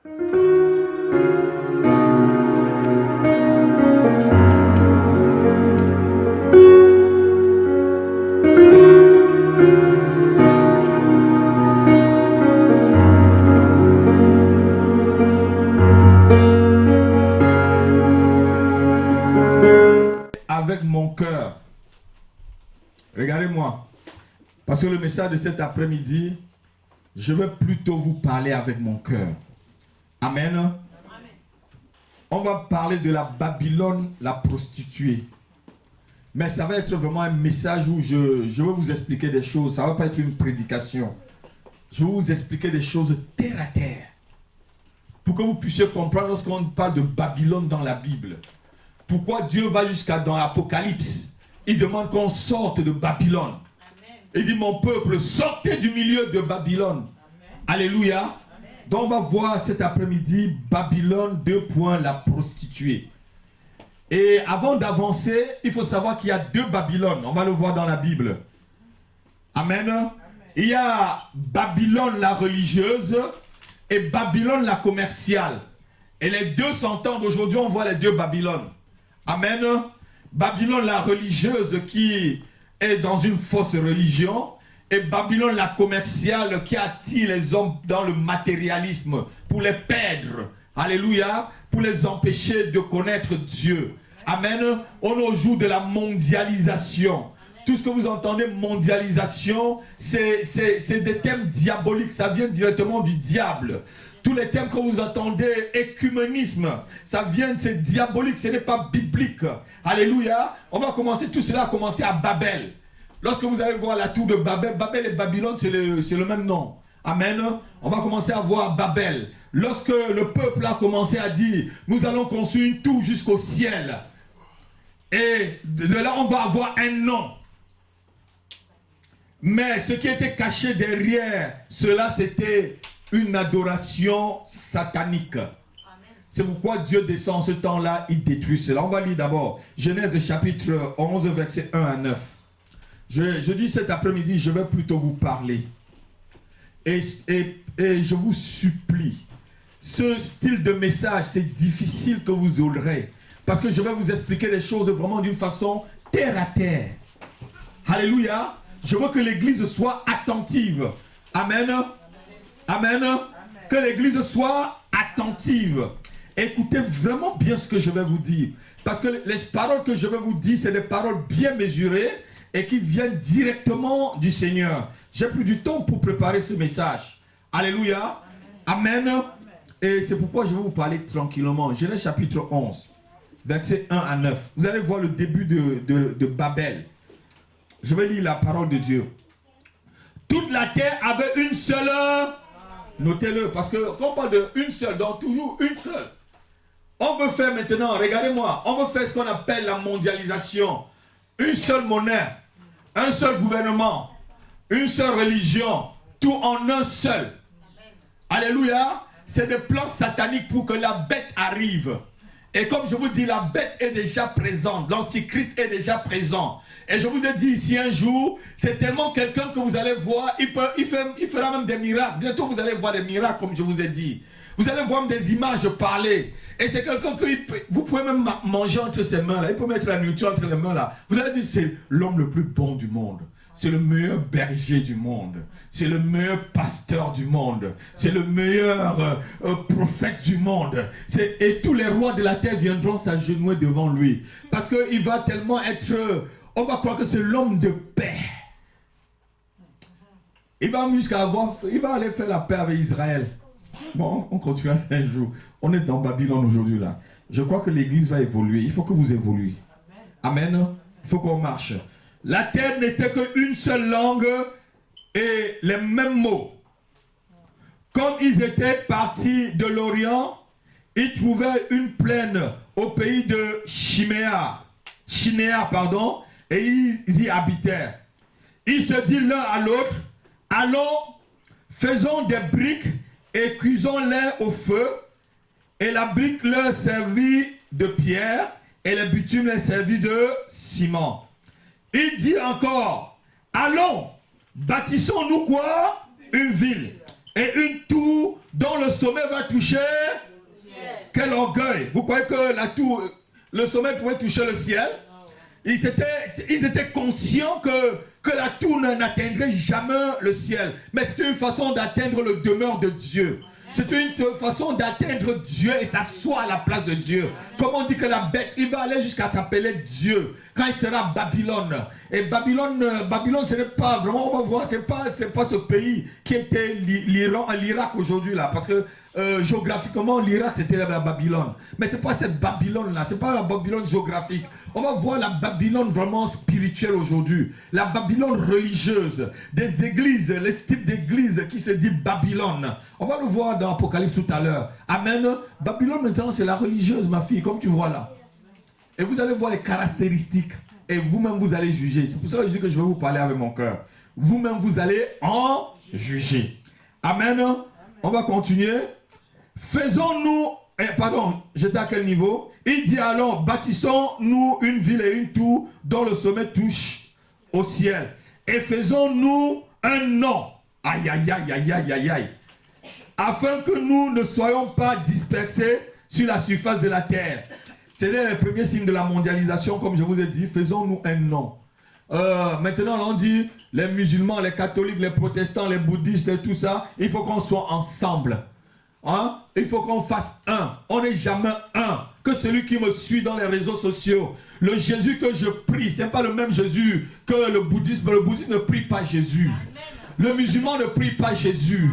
Avec mon cœur. Regardez-moi. Parce que le message de cet après-midi, je veux plutôt vous parler avec mon cœur. Amen. Amen. On va parler de la Babylone, la prostituée. Mais ça va être vraiment un message où je veux vous expliquer des choses. Ça ne va pas être une prédication. Je vais vous expliquer des choses terre à terre. Pour que vous puissiez comprendre lorsqu'on parle de Babylone dans la Bible. Pourquoi Dieu va jusqu'à dans l'Apocalypse. Il demande qu'on sorte de Babylone. Amen. Il dit, mon peuple, sortez du milieu de Babylone. Amen. Alléluia. Amen. Donc on va voir cet après-midi Babylone, la prostituée. Et avant d'avancer, il faut savoir qu'il y a deux Babylone. On va le voir dans la Bible. Amen. Amen. Il y a Babylone la religieuse et Babylone la commerciale. Et les deux s'entendent. Aujourd'hui, on voit les deux Babylone. Amen. Babylone la religieuse qui est dans une fausse religion. Et Babylone la commerciale qui attire les hommes dans le matérialisme pour les perdre. Alléluia. Pour les empêcher de connaître Dieu. Amen. On est au jour de la mondialisation. Tout ce que vous entendez, mondialisation, c'est des thèmes diaboliques. Ça vient directement du diable. Tous les thèmes que vous entendez, écuménisme, ça vient, c'est diabolique, ce n'est pas biblique. Alléluia. On va commencer, tout cela a commencé à Babel. Lorsque vous allez voir la tour de Babel, Babel et Babylone, c'est le même nom. Amen. On va commencer à voir Babel. Lorsque le peuple a commencé à dire, nous allons construire une tour jusqu'au ciel. Et de là, on va avoir un nom. Mais ce qui était caché derrière cela, c'était une adoration satanique. C'est pourquoi Dieu descend en ce temps-là, il détruit cela. On va lire d'abord Genèse chapitre 11, versets 1 à 9. Je dis cet après-midi, je vais plutôt vous parler. Et je vous supplie, ce style de message, c'est difficile que vous aurez. Parce que je vais vous expliquer les choses vraiment d'une façon terre à terre. Alléluia. Je veux que l'église soit attentive. Amen. Amen. Amen. Que l'église soit attentive. Écoutez vraiment bien ce que je vais vous dire. Parce que les paroles que je vais vous dire, c'est des paroles bien mesurées et qui viennent directement du Seigneur. J'ai pris du temps pour préparer ce message. Alléluia. Amen. Amen. Et c'est pourquoi je vais vous parler tranquillement. Genèse chapitre 11, versets 1 à 9. Vous allez voir le début de Babel. Je vais lire la parole de Dieu. Toute la terre avait une seule. Notez-le, parce que quand on parle de une seule, donc toujours une seule. On veut faire maintenant, regardez-moi, on veut faire ce qu'on appelle la mondialisation. Une seule monnaie, un seul gouvernement, une seule religion, tout en un seul. Alléluia. C'est des plans sataniques pour que la bête arrive. Et comme je vous dis, la bête est déjà présente. L'antichrist est déjà présent. Et je vous ai dit ici un jour, c'est tellement quelqu'un que vous allez voir, il fera même des miracles. Bientôt vous allez voir des miracles comme je vous ai dit. Vous allez voir même des images parler. Et c'est quelqu'un que vous pouvez même manger entre ses mains. Là. Il peut mettre la nourriture entre les mains. Là. Vous allez dire, c'est l'homme le plus bon du monde. C'est le meilleur berger du monde. C'est le meilleur pasteur du monde. C'est le meilleur prophète du monde. Et tous les rois de la terre viendront s'agenouiller devant lui. Parce qu'il va tellement être... on va croire que c'est l'homme de paix. Il va jusqu'à avoir... Il va aller faire la paix avec Israël. Bon, on continuera ça un jour. On est dans Babylone aujourd'hui là. Je crois que l'église va évoluer. Il faut que vous évoluiez. Amen. Il faut qu'on marche. La terre n'était qu'une seule langue et les mêmes mots. Comme ils étaient partis de l'Orient, ils trouvaient une plaine au pays de Chinéa, et ils y habitèrent. Ils se dirent l'un à l'autre, allons, faisons des briques et cuisons-les au feu. Et la brique leur servit de pierre et le bitume leur servit de ciment. Il dit encore, allons, bâtissons-nous quoi? Une ville Et une tour dont le sommet va toucher le ciel. Quel orgueil! Vous croyez que la tour, le sommet pouvait toucher le ciel? Ils étaient conscients que la tour n'atteindrait jamais le ciel. Mais c'est une façon d'atteindre le demeure de Dieu. C'est une façon d'atteindre Dieu et s'asseoir à la place de Dieu. Comme on dit que la bête, il va aller jusqu'à s'appeler Dieu quand il sera Babylone. Et Babylone, ce n'est pas vraiment, on va voir, c'est pas ce pays qui était l'Irak aujourd'hui là. Parce que géographiquement, l'Irak c'était la Babylone. Mais c'est pas cette Babylone là, c'est pas la Babylone géographique. On va voir la Babylone vraiment spirituelle aujourd'hui. La Babylone religieuse. Des églises, les types d'églises qui se dit Babylone. On va le voir dans Apocalypse tout à l'heure. Amen. Babylone maintenant c'est la religieuse, ma fille, comme tu vois là. Et vous allez voir les caractéristiques. Et vous-même vous allez juger. C'est pour ça que je dis que je vais vous parler avec mon cœur. Vous-même vous allez en juger. Amen. On va continuer. Faisons-nous... pardon, j'étais à quel niveau? Il dit alors, bâtissons-nous une ville et une tour dont le sommet touche au ciel. Et faisons-nous un nom. Aïe, aïe, aïe, aïe, aïe, aïe, aïe. Afin que nous ne soyons pas dispersés sur la surface de la terre. C'est le premier signe de la mondialisation, comme je vous ai dit. Faisons-nous un nom. Maintenant, on dit, les musulmans, les catholiques, les protestants, les bouddhistes et tout ça, il faut qu'on soit ensemble. Hein? Il faut qu'on fasse un. On n'est jamais un. Que celui qui me suit dans les réseaux sociaux. Le Jésus que je prie, ce n'est pas le même Jésus que le bouddhisme. Le bouddhisme ne prie pas Jésus. Le musulman ne prie pas Jésus.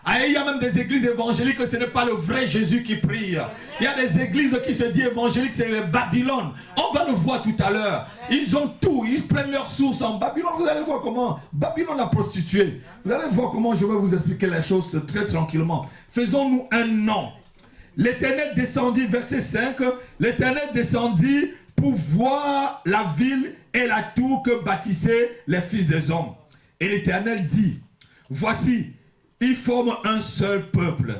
Ah, il y a même des églises évangéliques que ce n'est pas le vrai Jésus qui prie. Il y a des églises qui se disent évangéliques, c'est le Babylone. On va le voir tout à l'heure. Ils ont tout, ils prennent leur source en Babylone. Vous allez voir comment Babylone la prostituée. Vous allez voir comment je vais vous expliquer les choses très tranquillement. Faisons-nous un nom. L'Éternel descendit, verset 5. L'Éternel descendit pour voir la ville et la tour que bâtissaient les fils des hommes. Et l'Éternel dit, voici, ils forment un seul peuple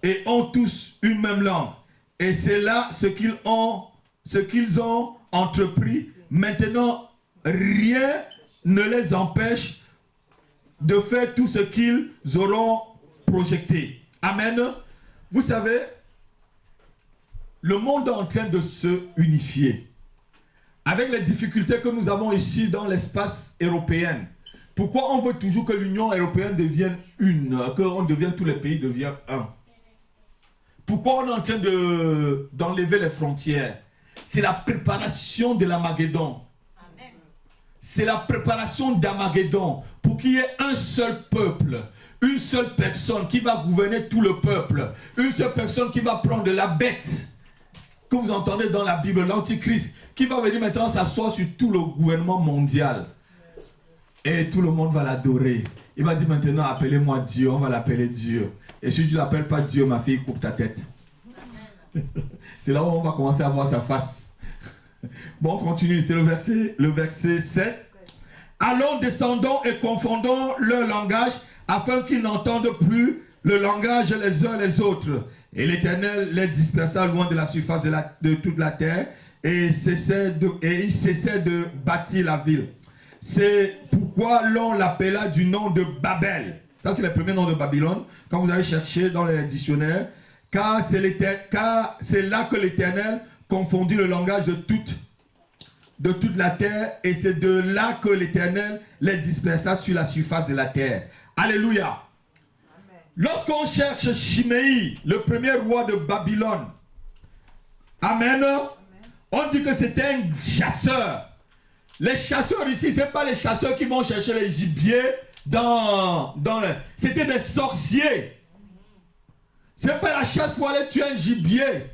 et ont tous une même langue. Et c'est là ce qu'ils ont entrepris. Maintenant, rien ne les empêche de faire tout ce qu'ils auront projeté. Amen. Vous savez, le monde est en train de se unifier. Avec les difficultés que nous avons ici dans l'espace européen. Pourquoi on veut toujours que l'Union européenne devienne une, tous les pays deviennent un? Pourquoi on est en train d'enlever les frontières? C'est la préparation de l'Armageddon. C'est la préparation d'Armageddon pour qu'il y ait un seul peuple, une seule personne qui va gouverner tout le peuple, une seule personne qui va prendre la bête que vous entendez dans la Bible, l'Antichrist, qui va venir maintenant s'asseoir sur tout le gouvernement mondial. Et tout le monde va l'adorer. Il va dire maintenant, appelez-moi Dieu, on va l'appeler Dieu. Et si tu ne l'appelles pas Dieu, ma fille, coupe ta tête. C'est là où on va commencer à voir sa face. Bon, on continue, c'est le verset 7. Allons, descendons et confondons leur langage, afin qu'ils n'entendent plus le langage les uns les autres. Et l'Éternel les dispersa loin de la surface de toute la terre, et il cessait de bâtir la ville. C'est pourquoi l'on l'appela du nom de Babel. Ça, c'est le premier nom de Babylone. Quand vous allez chercher dans les dictionnaires, car c'est là que l'Éternel confondit le langage de toute la terre, et c'est de là que l'Éternel les dispersa sur la surface de la terre. Alléluia. Lorsqu'on cherche Chiméi, le premier roi de Babylone, Amen, on dit que c'était un chasseur. Les chasseurs ici, ce n'est pas les chasseurs qui vont chercher les gibiers c'était des sorciers. Ce n'est pas la chasse pour aller tuer un gibier.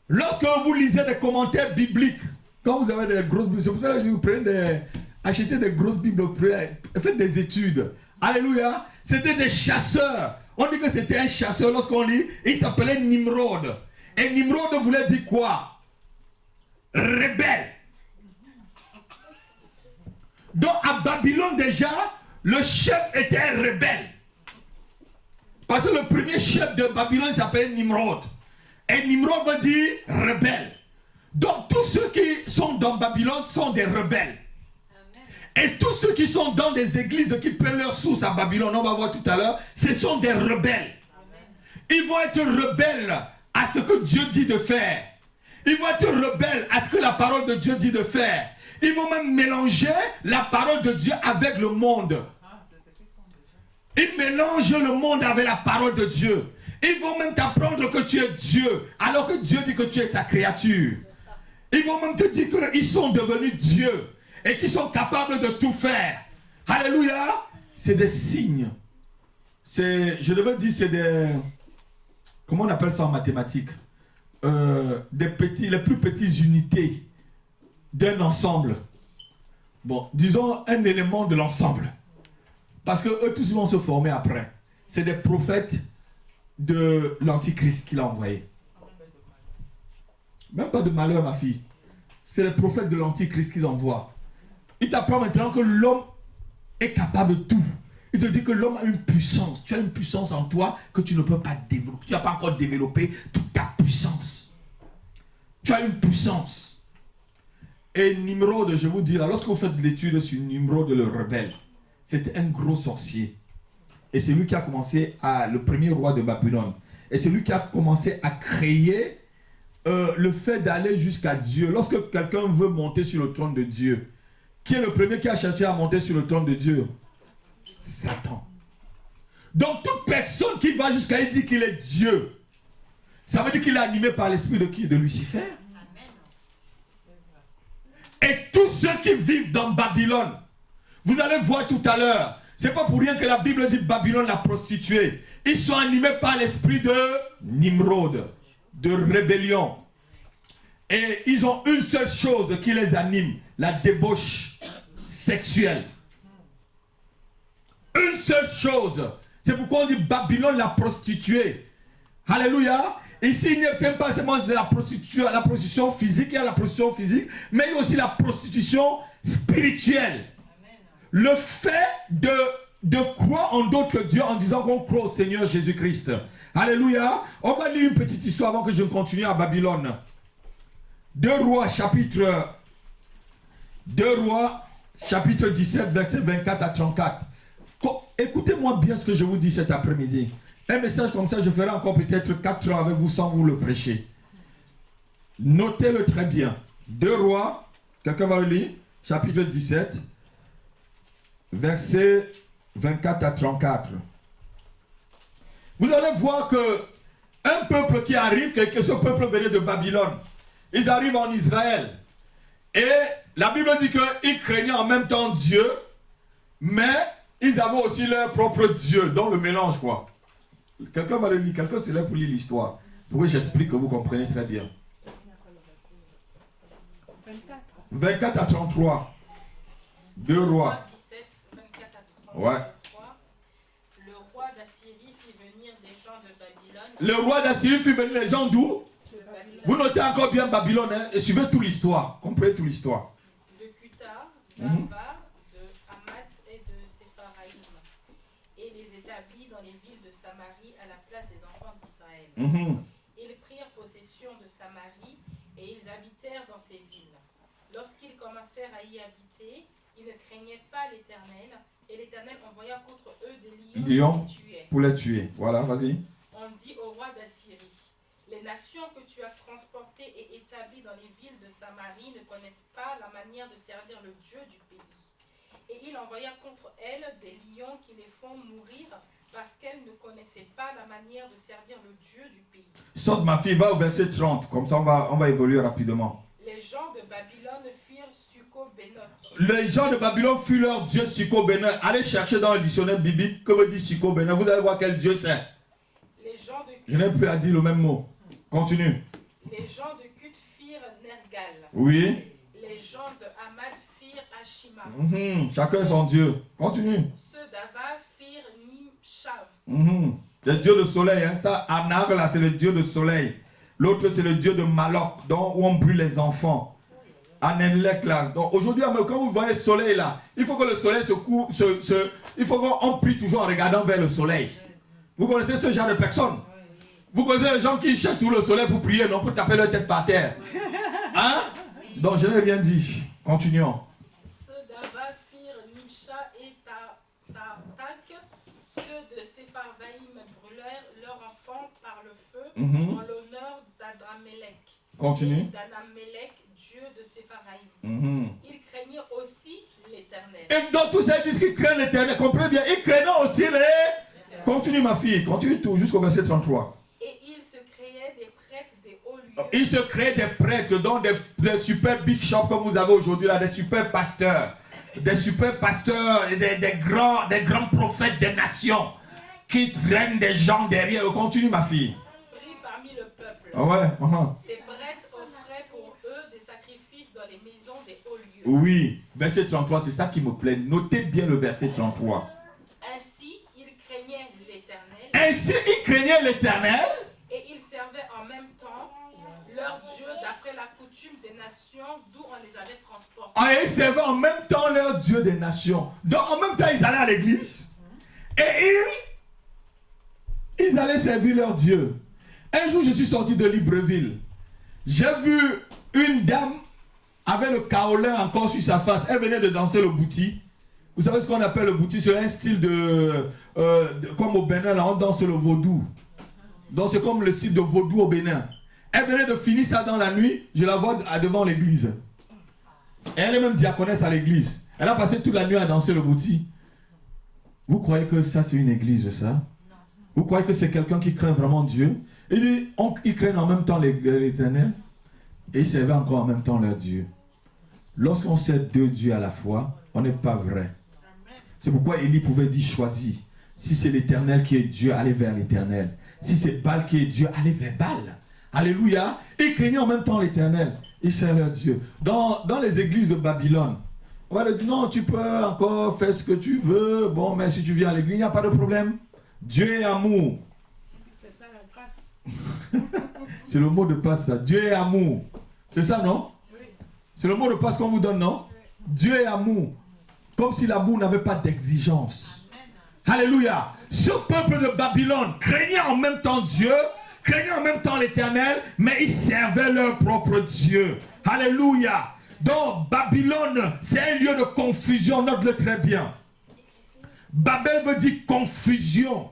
Lorsque vous lisez des commentaires bibliques, quand vous avez des grosses Bibles, c'est pour ça que vous achetez des grosses Bibles, faites des études. Alléluia. C'était des chasseurs. On dit que c'était un chasseur lorsqu'on lit. Il s'appelait Nimrod. Et Nimrod voulait dire quoi? Rebelle. Donc à Babylone déjà, le chef était un rebelle. Parce que le premier chef de Babylone s'appelait Nimrod. Et Nimrod veut dire rebelle. Donc tous ceux qui sont dans Babylone sont des rebelles. Et tous ceux qui sont dans des églises qui prennent leur source à Babylone, on va voir tout à l'heure, ce sont des rebelles. Ils vont être rebelles à ce que Dieu dit de faire. Ils vont être rebelles à ce que la parole de Dieu dit de faire. Ils vont même mélanger la parole de Dieu avec le monde. Ils mélangent le monde avec la parole de Dieu. Ils vont même t'apprendre que tu es Dieu, alors que Dieu dit que tu es sa créature. Ils vont même te dire qu'ils sont devenus Dieu et qu'ils sont capables de tout faire. Alléluia. C'est des signes. Je devais dire, c'est des... Comment on appelle ça en mathématiques? Les plus petites unités d'un ensemble. Bon, disons un élément de l'ensemble. Parce que eux tous vont se former après. C'est des prophètes de l'Antichrist qu'il a envoyé. Même pas de malheur, ma fille. C'est les prophètes de l'Antichrist qu'il envoie. Il t'apprend maintenant que l'homme est capable de tout. Il te dit que l'homme a une puissance. Tu as une puissance en toi que tu ne peux pas développer. Tu n'as pas encore développé toute ta puissance. Tu as une puissance. Et Nimrod, je vous dis, là, lorsque vous faites l'étude sur Nimrod le rebelle, c'était un gros sorcier. Et c'est lui qui a commencé le premier roi de Babylone. Et c'est lui qui a commencé à créer le fait d'aller jusqu'à Dieu. Lorsque quelqu'un veut monter sur le trône de Dieu, qui est le premier qui a cherché à monter sur le trône de Dieu? Satan. Donc toute personne qui va jusqu'à lui dire qu'il est Dieu, ça veut dire qu'il est animé par l'esprit de qui? De Lucifer. Et tous ceux qui vivent dans Babylone, vous allez voir tout à l'heure, c'est pas pour rien que la Bible dit Babylone la prostituée. Ils sont animés par l'esprit de Nimrod, de rébellion. Et ils ont une seule chose qui les anime, la débauche sexuelle. Une seule chose. C'est pourquoi on dit Babylone la prostituée. Alléluia. Ici, il n'y a pas seulement de la prostitution physique, il y a la prostitution physique, mais il y a aussi la prostitution spirituelle. Le fait de croire en d'autres que Dieu en disant qu'on croit au Seigneur Jésus-Christ. Alléluia. On va lire une petite histoire avant que je continue à Babylone. 2 Rois, chapitre 17, versets 24 à 34. Écoutez-moi bien ce que je vous dis cet après-midi. Un message comme ça, je ferai encore peut-être 4 ans avec vous sans vous le prêcher. Notez-le très bien. 2 Rois, quelqu'un va le lire, chapitre 17, versets 24 à 34. Vous allez voir que un peuple qui arrive, que ce peuple venait de Babylone, ils arrivent en Israël. Et la Bible dit qu'ils craignaient en même temps Dieu, mais ils avaient aussi leur propre Dieu, dans le mélange quoi. Quelqu'un va le lire, quelqu'un se lève pour lire l'histoire. Pour que j'explique que vous comprenez très bien. 24 à 33. 2 Rois. 17, 24 à 33. Ouais. Le roi d'Assyrie fit venir des gens de Babylone. Le roi d'Assyrie fit venir les gens d'où? Vous notez encore bien Babylone, hein, et suivez toute l'histoire. Comprenez toute l'histoire. De Cuthar, d'Ava, de Hamat et de Sépharaïm. Et les établit dans les villes de Samarie à la place des enfants d'Israël. Ils prirent possession de Samarie et ils habitèrent dans ces villes. Lorsqu'ils commencèrent à y habiter, ils ne craignaient pas l'Éternel, et l'Éternel envoya contre eux des lions pour les tuer. Voilà, vas-y. On dit au roi d'Assyrie: les nations que tu as transportées et établies dans les villes de Samarie ne connaissent pas la manière de servir le Dieu du pays. Et il envoya contre elles des lions qui les font mourir parce qu'elles ne connaissaient pas la manière de servir le Dieu du pays. Saute ma fille, va au verset 30, comme ça on va évoluer rapidement. Les gens de Babylone firent Succo-Bénoth. Les gens de Babylone furent leur Dieu Succo-Bénoth. Allez chercher dans le dictionnaire biblique que veut dire Succo-Bénoth. Vous allez voir quel Dieu c'est. Les gens de Je n'ai plus à dire le même mot. Continue. Les gens de Cuth firent Nergal. Oui. Les gens de Hamad firent Ashima. Chacun son Dieu. Continue. Ceux d'Ava firent Nimshav. C'est le Dieu de soleil. Hein. Ça, Anag, là, c'est le Dieu de soleil. L'autre, c'est le Dieu de Malok, où on brûle les enfants. Anelek, là. Donc aujourd'hui, quand vous voyez le soleil, là, il faut que le soleil il faut qu'on prie toujours en regardant vers le soleil. Vous connaissez ce genre de personnes? Vous connaissez les gens qui cherchent tout le soleil pour prier, non, pour taper leur tête par terre. Hein? Donc je n'ai rien dit. Continuons. Ceux d'Ava firent en l'honneur d'Adramélec. Continue. D'Adramélec, dieu de Sépharvaïm. Ils craignirent aussi l'Éternel. Et dans tout ça, ils disent qu'ils craignent l'Éternel. Comprenez bien, ils craignent aussi les... Continue ma fille, continue tout jusqu'au verset 33. Et ils se créaient des prêtres des hauts lieux. Ils se créent des prêtres, donc des super big shops comme vous avez aujourd'hui là, des super pasteurs. Des super pasteurs et des grands prophètes des nations qui traînent des gens derrière. Continue ma fille. Pris parmi le peuple. Ah ouais, Ces prêtres offraient pour eux des sacrifices dans les maisons des hauts lieux. Oui, verset 33, c'est ça qui me plaît. Notez bien le verset 33. Ainsi, ils craignaient l'Éternel. Ainsi, ils craignaient l'Éternel. Et ils servaient en même temps leur Dieu d'après la coutume des nations d'où on les avait transportés. Et ils servaient en même temps leur Dieu des nations. Donc en même temps, ils allaient à l'église. Et ils allaient servir leur Dieu. Un jour, je suis sorti de Libreville. J'ai vu une dame avec le kaolin encore sur sa face. Elle venait de danser le bouti. Vous savez ce qu'on appelle le bouti? C'est un style comme au Bénin, là, on danse le vaudou. Donc c'est comme le style de vaudou au Bénin. Elle venait de finir ça dans la nuit. Je la vois devant l'église. Et elle est même diaconesse à l'église. Elle a passé toute la nuit à danser le bouti. Vous croyez que ça c'est une église, ça? Vous croyez que c'est quelqu'un qui craint vraiment Dieu? Ils craignent en même temps l'Éternel et ils servaient encore en même temps leur Dieu. Lorsqu'on sert deux dieux à la fois, on n'est pas vrai. C'est pourquoi Élie pouvait dire choisis. Si c'est l'Éternel qui est Dieu, allez vers l'Éternel. Si c'est Baal qui est Dieu, allez vers Baal. Alléluia. Ils craignaient en même temps l'Éternel. Ils servaient leur Dieu. Dans les églises de Babylone, on va leur dire non, tu peux encore faire ce que tu veux. Bon, mais si tu viens à l'église, il n'y a pas de problème. Dieu est amour. C'est ça la grâce. C'est le mot de passe, ça. Dieu est amour. C'est ça, non? Oui. C'est le mot de passe qu'on vous donne, non? Oui. Dieu est amour. Comme si l'amour n'avait pas d'exigence. Alléluia. Ce peuple de Babylone craignait en même temps Dieu, craignait en même temps l'Éternel, mais ils servaient leur propre Dieu. Alléluia. Donc, Babylone, c'est un lieu de confusion. Note-le très bien. Babel veut dire confusion.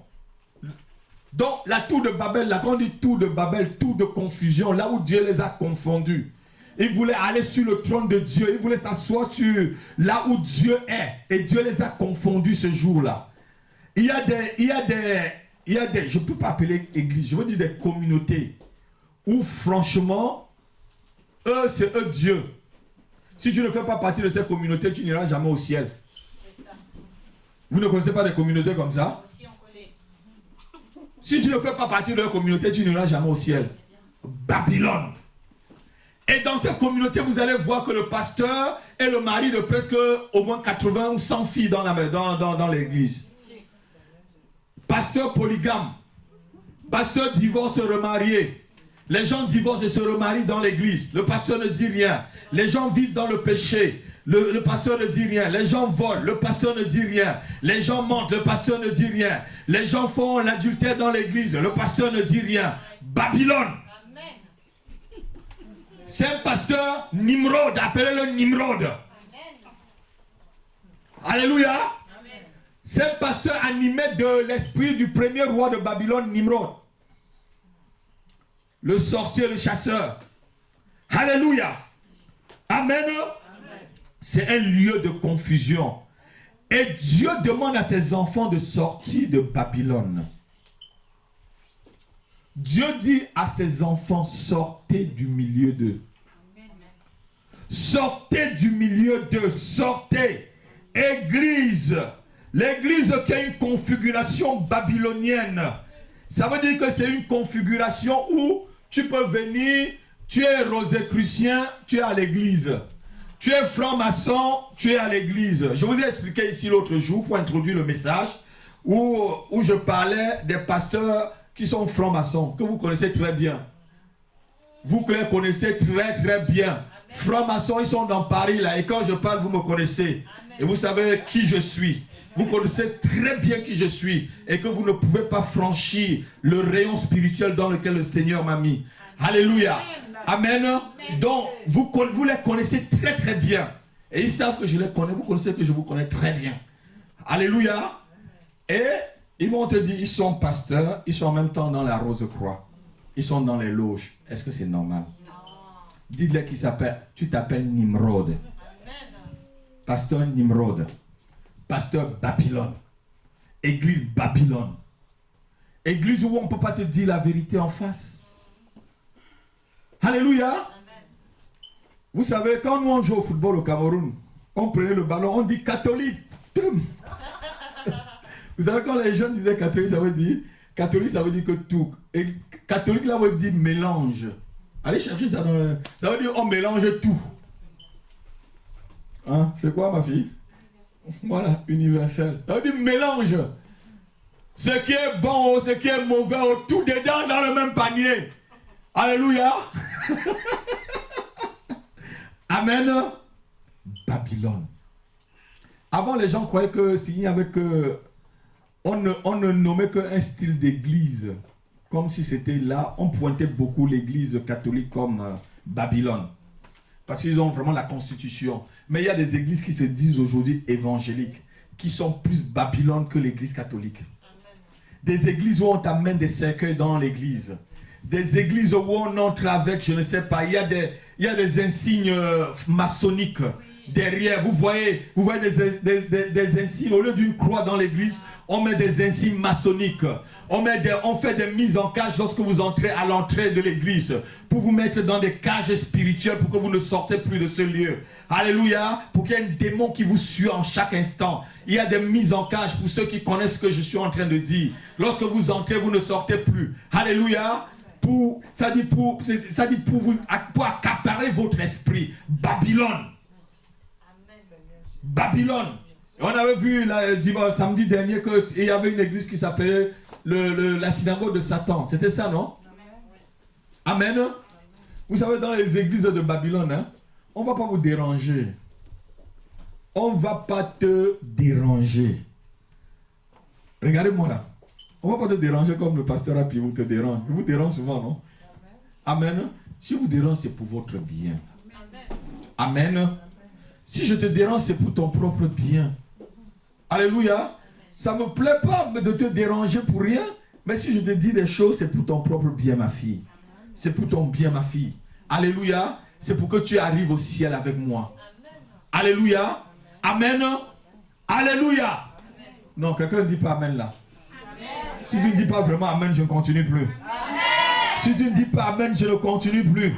Donc, la tour de Babel, là, quand on dit tour de Babel, tour de confusion, là où Dieu les a confondus. Ils voulaient aller sur le trône de Dieu. Ils voulaient s'asseoir sur là où Dieu est. Et Dieu les a confondus ce jour-là. Il y a des, je ne peux pas appeler église, je veux dire des communautés où franchement, eux, c'est eux Dieu. Si tu ne fais pas partie de ces communautés, tu n'iras jamais au ciel. Vous ne connaissez pas des communautés comme ça? Si tu ne fais pas partie de leur communauté, tu n'iras jamais au ciel. Babylone. Et dans cette communauté, vous allez voir que le pasteur est le mari de presque au moins 80 ou 100 filles dans l'église. Pasteur polygame. Pasteur divorce remarié. Les gens divorcent et se remarient dans l'église. Le pasteur ne dit rien. Les gens vivent dans le péché. Le pasteur ne dit rien. Les gens volent. Le pasteur ne dit rien. Les gens mentent. Le pasteur ne dit rien. Les gens font l'adultère dans l'église. Le pasteur ne dit rien. Babylone. C'est un pasteur Nimrod. Appelez-le Nimrod. Alléluia. C'est un pasteur animé de l'esprit du premier roi de Babylone, Nimrod. Le sorcier, le chasseur. Alléluia. Amen. C'est un lieu de confusion. Et Dieu demande à ses enfants de sortir de Babylone. Dieu dit à ses enfants, sortez du milieu d'eux. Sortez du milieu d'eux. Sortez. Église. L'église qui a une configuration babylonienne. Ça veut dire que c'est une configuration où tu peux venir, tu es rosicrucien, tu es à l'église. Tu es franc-maçon, tu es à l'église. Je vous ai expliqué ici l'autre jour pour introduire le message où je parlais des pasteurs qui sont francs-maçons, que vous connaissez très bien. Vous les connaissez très très bien. Francs-maçons, ils sont dans Paris là et quand je parle, vous me connaissez. Et vous savez qui je suis. Vous connaissez très bien qui je suis et que vous ne pouvez pas franchir le rayon spirituel dans lequel le Seigneur m'a mis. Alléluia. Amen. Donc, vous les connaissez très très bien. Et ils savent que je les connais. Vous connaissez que je vous connais très bien. Alléluia. Et ils vont te dire, ils sont pasteurs, ils sont en même temps dans la Rose-Croix. Ils sont dans les loges. Est-ce que c'est normal? Dites-leur qu'il s'appelle, tu t'appelles Nimrod. Pasteur Nimrod. Pasteur Babylone. Église Babylone. Église où on ne peut pas te dire la vérité en face. Alléluia. Vous savez, quand nous on joue au football au Cameroun, on prenait le ballon, on dit catholique. Vous savez, quand les jeunes disaient catholique, ça veut dire que tout. Et catholique, là, veut dire mélange. Allez chercher ça dans le... Ça veut dire on mélange tout. Hein? C'est quoi, ma fille? Voilà, universel. Ça veut dire mélange. Ce qui est bon, ce qui est mauvais, tout dedans dans le même panier. Alléluia. Amen. Babylone. Avant, les gens croyaient que s'il n'y avait que... On ne nommait qu'un style d'église. Comme si c'était là. On pointait beaucoup l'église catholique comme Babylone. Parce qu'ils ont vraiment la constitution. Mais il y a des églises qui se disent aujourd'hui évangéliques. Qui sont plus Babylone que l'église catholique. Des églises où on t'amène des cercueils dans l'église. Des églises où on entre avec, je ne sais pas, il y a des insignes maçonniques derrière. Vous voyez des insignes. Au lieu d'une croix dans l'église, on met des insignes maçonniques. On fait des mises en cage lorsque vous entrez à l'entrée de l'église pour vous mettre dans des cages spirituelles pour que vous ne sortez plus de ce lieu. Alléluia. Pour qu'il y ait un démon qui vous suit en chaque instant. Il y a des mises en cage pour ceux qui connaissent ce que je suis en train de dire. Lorsque vous entrez, vous ne sortez plus. Alléluia. Ça dit pour accaparer votre esprit. Babylone. Babylone. On avait vu samedi dernier qu'il y avait une église qui s'appelait la synagogue de Satan. C'était ça, non? Amen. Vous savez, dans les églises de Babylone, hein, on ne va pas vous déranger. On ne va pas te déranger. Regardez-moi là. On ne va pas te déranger comme le pasteur a pu vous te dérange. Il vous dérange souvent, non? Amen. Si vous dérange, c'est pour votre bien. Amen. Si je te dérange, c'est pour ton propre bien. Alléluia. Ça ne me plaît pas de te déranger pour rien. Mais si je te dis des choses, c'est pour ton propre bien, ma fille. C'est pour ton bien, ma fille. Alléluia. C'est pour que tu arrives au ciel avec moi. Alléluia. Amen. Alléluia. Non, quelqu'un ne dit pas amen là. Si tu ne dis pas vraiment amen, je ne continue plus. Amen. Si tu ne dis pas amen, je ne continue plus. Amen.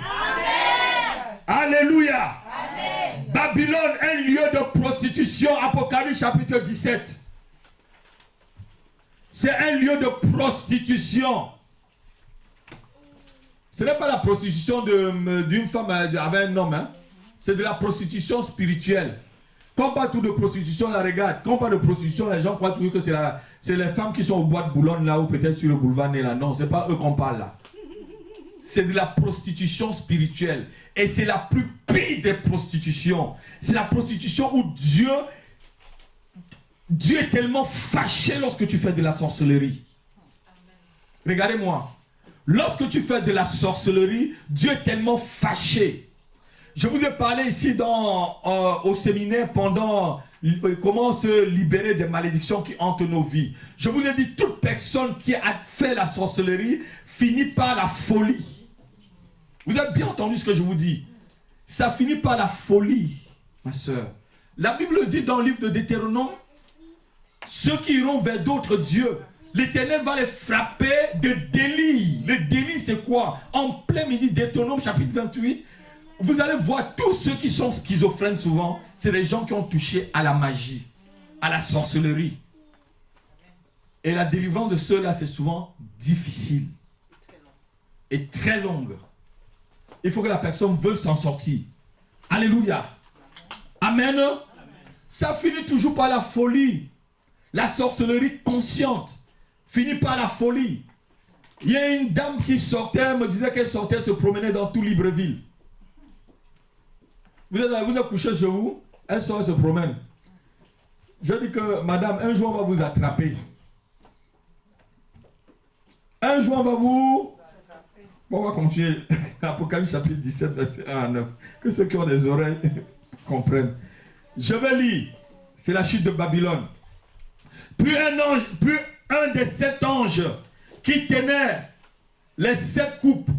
Alléluia. Amen. Babylone, un lieu de prostitution. Apocalypse chapitre 17. C'est un lieu de prostitution. Ce n'est pas la prostitution d'une femme avec un homme. Hein. C'est de la prostitution spirituelle. Quand on parle tout de prostitution, la regarde. Quand on parle de prostitution, les gens croient toujours que c'est les femmes qui sont au bois de Boulogne là ou peut-être sur le boulevard Né là. Non, ce n'est pas eux qu'on parle là. C'est de la prostitution spirituelle. Et c'est la plus pire des prostitutions. C'est la prostitution où Dieu est tellement fâché lorsque tu fais de la sorcellerie. Regardez-moi. Lorsque tu fais de la sorcellerie, Dieu est tellement fâché. Je vous ai parlé ici au séminaire pendant comment se libérer des malédictions qui hantent nos vies. Je vous ai dit, toute personne qui a fait la sorcellerie finit par la folie. Vous avez bien entendu ce que je vous dis. Ça finit par la folie, ma soeur. La Bible dit dans le livre de Deutéronome, ceux qui iront vers d'autres dieux, l'Éternel va les frapper de délit. Le délit, c'est quoi? En plein midi, Deutéronome chapitre 28, vous allez voir tous ceux qui sont schizophrènes souvent, c'est des gens qui ont touché à la magie, à la sorcellerie. Et la délivrance de ceux-là, c'est souvent difficile et très longue. Il faut que la personne veuille s'en sortir. Alléluia. Amen. Ça finit toujours par la folie. La sorcellerie consciente finit par la folie. Il y a une dame qui sortait, elle me disait qu'elle sortait se promener dans tout Libreville. Vous êtes couché chez vous, elle sort et se promène. Je dis que, madame, un jour on va vous attraper. Un jour on va vous... Bon, on va continuer. Apocalypse chapitre 17, verset 1 à 9. Que ceux qui ont des oreilles comprennent. Je vais lire. C'est la chute de Babylone. Puis un des 7 anges qui tenait les 7 coupes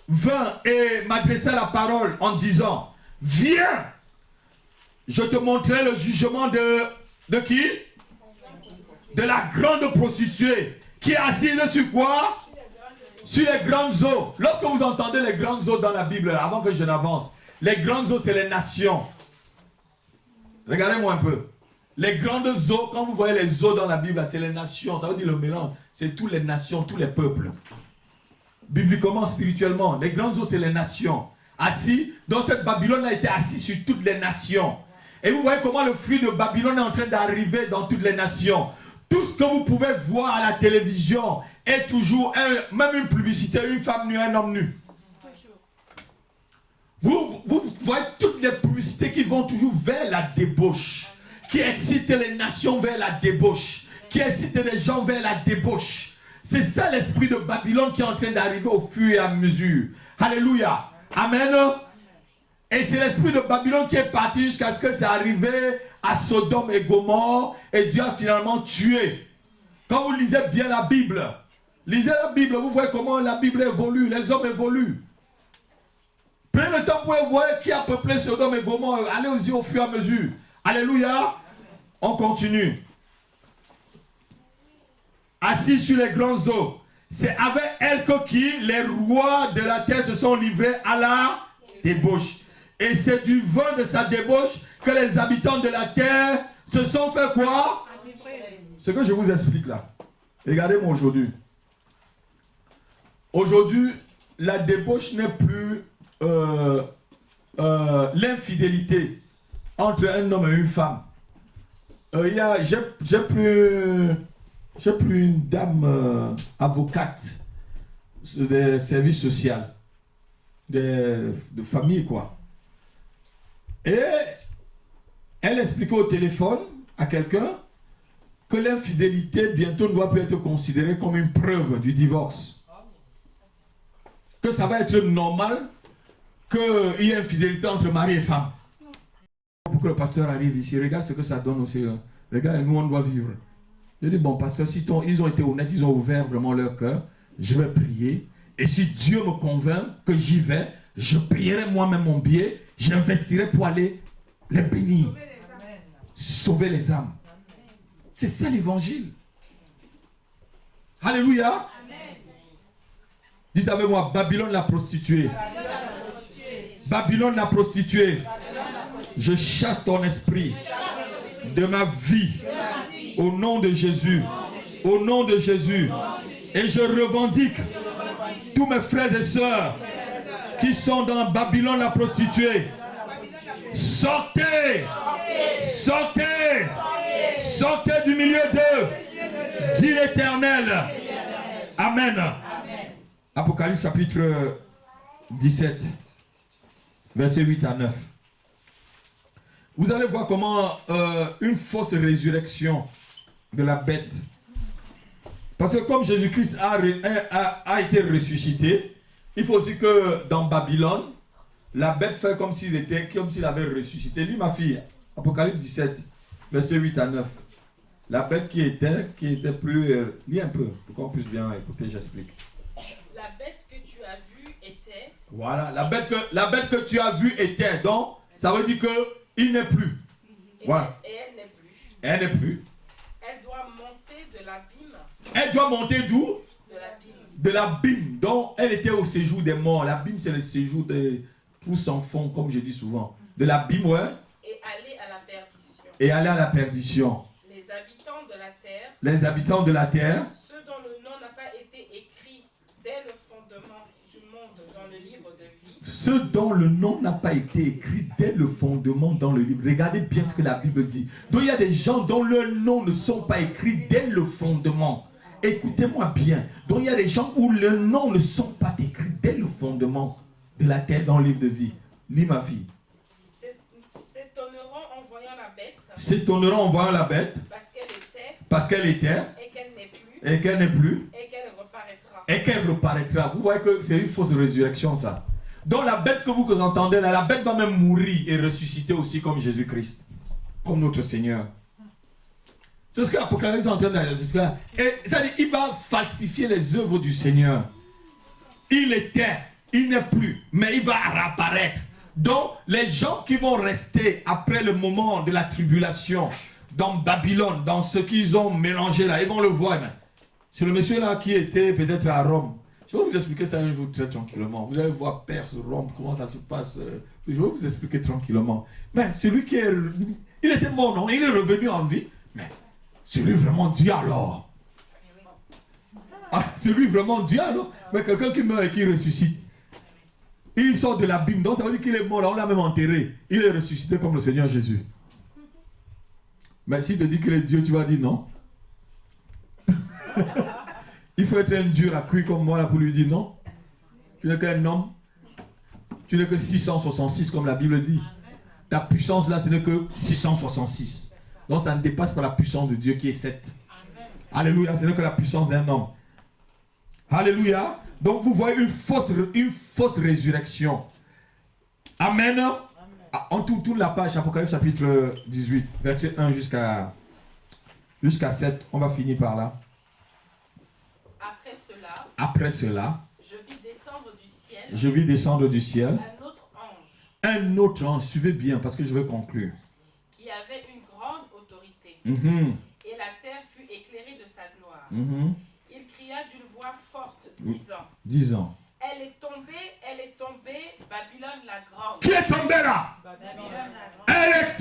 vint et m'adressa la parole en disant, viens, je te montrerai le jugement de qui? De la grande prostituée qui est assise sur quoi? Sur les grandes eaux. Lorsque vous entendez les grandes eaux dans la Bible, avant que je n'avance, les grandes eaux, c'est les nations. Regardez-moi un peu. Les grandes eaux, quand vous voyez les eaux dans la Bible, c'est les nations. Ça veut dire le mélange. C'est toutes les nations, tous les peuples. Bibliquement, spirituellement, les grandes eaux, c'est les nations. Assis, donc cette Babylone a été assise sur toutes les nations. Et vous voyez comment le fruit de Babylone est en train d'arriver dans toutes les nations. Tout ce que vous pouvez voir à la télévision est toujours, même une publicité, une femme nue, un homme nu. Vous voyez toutes les publicités qui vont toujours vers la débauche, qui excitent les nations vers la débauche, qui excitent les gens vers la débauche. C'est ça l'esprit de Babylone qui est en train d'arriver au fur et à mesure. Alléluia. Amen. Et c'est l'esprit de Babylone qui est parti jusqu'à ce que c'est arrivé à Sodome et Gomorrhe et Dieu a finalement tué. Quand vous lisez bien la Bible, lisez la Bible, vous voyez comment la Bible évolue, les hommes évoluent. Prenez le temps pour voir qui a peuplé Sodome et Gomorrhe. Allez-y au fur et à mesure. Alléluia. On continue. Assis sur les grandes eaux. C'est avec elle que qui les rois de la terre se sont livrés à la débauche. Et c'est du vin de sa débauche que les habitants de la terre se sont fait quoi? Ce que je vous explique là. Regardez-moi aujourd'hui. Aujourd'hui, la débauche n'est plus l'infidélité entre un homme et une femme. J'ai pris une dame avocate des services sociaux, de famille quoi. Et elle expliquait au téléphone à quelqu'un que l'infidélité bientôt ne doit plus être considérée comme une preuve du divorce. Que ça va être normal qu'il y ait infidélité entre mari et femme. Pour que le pasteur arrive ici, regarde ce que ça donne aussi. Regarde, nous on doit vivre. Je dis, bon pasteur, si ils ont été honnêtes, ils ont ouvert vraiment leur cœur, je vais prier. Et si Dieu me convainc que j'y vais, je payerai moi-même mon billet, j'investirai pour aller les bénir. Sauver les âmes. C'est ça l'évangile. Alléluia. Dites avec moi, Babylone la prostituée. Babylone la prostituée. Je chasse ton esprit de ma vie. Au nom de Jésus. Au nom de Jésus. Et je revendique tous mes frères et sœurs qui sont dans Babylone la prostituée. Sortez! Sortez! Sortez du milieu d'eux! Dit l'Éternel. Amen. Apocalypse chapitre 17, versets 8 à 9. Vous allez voir comment une fausse résurrection de la bête. Parce que comme Jésus-Christ a été ressuscité, il faut aussi que dans Babylone, la bête fait comme s'il avait ressuscité. Lis ma fille, Apocalypse 17, versets 8 à 9. La bête qui était plus... lis un peu, pour qu'on puisse bien écouter, j'explique. La bête que tu as vue était... Voilà, la bête que tu as vue était. Donc, ça veut dire qu'il n'est plus. Voilà. Et elle n'est plus. Elle n'est plus. Elle doit monter de l'abîme. Elle doit monter d'où? De l'abîme. De l'abîme. Donc, elle était au séjour des morts. L'abîme, c'est le séjour de tout sans fond, comme je dis souvent. De l'abîme, ouais. Et aller à la perdition. Et aller à la perdition. Les habitants de la terre. Les habitants de la terre. Ceux dont le nom n'a pas été écrit dès le fondement du monde dans le livre de vie. Ceux dont le nom n'a pas été écrit dès le fondement dans le livre. Regardez bien ce que la Bible dit. Donc il y a des gens dont leurs noms ne sont pas écrits dès le fondement. Écoutez-moi bien. Donc il y a des gens où leurs noms ne sont pas écrits dès le fondement de la terre dans le livre de vie. Lis ma fille. S'étonneront en voyant la bête. S'étonneront en voyant la bête. Parce qu'elle était. Et qu'elle n'est plus. Et qu'elle n'est plus. Et qu'elle reparaîtra. Et qu'elle reparaîtra. Vous voyez que c'est une fausse résurrection ça. Donc la bête que vous entendez là, la bête va même mourir et ressusciter aussi comme Jésus-Christ. Comme notre Seigneur. C'est ce que l'Apocalypse est en train d'expliquer. Et ça dit, il va falsifier les œuvres du Seigneur. Il était, il n'est plus, mais il va réapparaître. Donc, les gens qui vont rester après le moment de la tribulation, dans Babylone, dans ce qu'ils ont mélangé là, ils vont le voir. C'est le monsieur là qui était peut-être à Rome. Je vais vous expliquer ça un jour très tranquillement. Vous allez voir Perse, Rome, comment ça se passe. Je vais vous expliquer tranquillement. Mais celui qui est... Il était mort, non? Il est revenu en vie. Mais celui vraiment Dieu alors. Ah, celui vraiment Dieu alors. Mais quelqu'un qui meurt et qui ressuscite. Il sort de l'abîme. Donc ça veut dire qu'il est mort. Là, on l'a même enterré. Il est ressuscité comme le Seigneur Jésus. Mais s'il te dit qu'il est Dieu, tu vas dire non. Il faut être un dur à cuire comme moi là pour lui dire non. Tu n'es qu'un homme. Tu n'es que 666 comme la Bible dit. Ta puissance là, ce n'est que 666. Donc ça ne dépasse pas la puissance de Dieu qui est 7. Alléluia, ce n'est que la puissance d'un homme. Alléluia. Donc vous voyez une fausse résurrection. Amen. On tourne la page, Apocalypse chapitre 18, verset 1 jusqu'à 7. On va finir par là. Après cela, je vis descendre du ciel un autre ange, suivez bien parce que je vais conclure. Qui avait une grande autorité. Et la terre fut éclairée de sa gloire. Il cria d'une voix forte, disant, Elle est tombée, Babylone la grande. Qui est tombé là? Elle est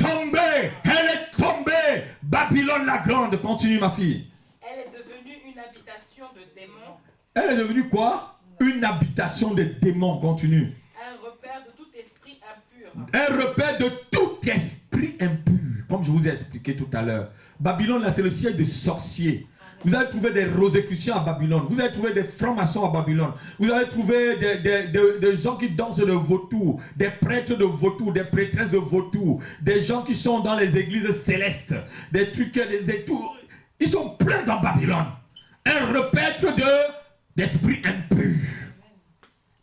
tombée, Babylone la grande. Continue ma fille. Elle est devenue une habitation de démons. Elle est devenue quoi? Une habitation de démons. Continue. Un repère de tout esprit impur. Un repère de tout esprit impur. Comme je vous ai expliqué tout à l'heure. Babylone là, c'est le siège des sorciers. Vous allez trouver des Rosicruciens à Babylone. Vous allez trouver des francs-maçons à Babylone. Vous allez trouver des gens qui dansent de vautours, des prêtres de vautours, des prêtresses de vautours, des gens qui sont dans les églises célestes, des trucs, des tours. Ils sont pleins dans Babylone. Un repère d'esprit impur.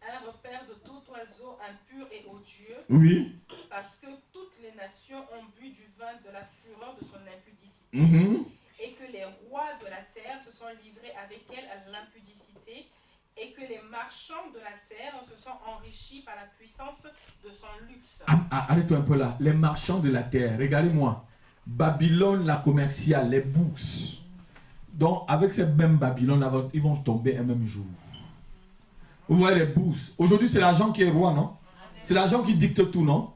Un repère de tout oiseau impur et odieux. Oui. Parce que toutes les nations ont bu du vin de la fureur de son impudicité. Et que les rois de la terre se sont livrés avec elle à l'impudicité, et que les marchands de la terre se sont enrichis par la puissance de son luxe. Arrête-toi un peu là. Les marchands de la terre, regardez-moi. Babylone, la commerciale, les bourses. Donc, avec cette même Babylone, ils vont tomber un même jour. Vous voyez les bourses. Aujourd'hui, c'est l'argent qui est roi, non? C'est l'argent qui dicte tout, non?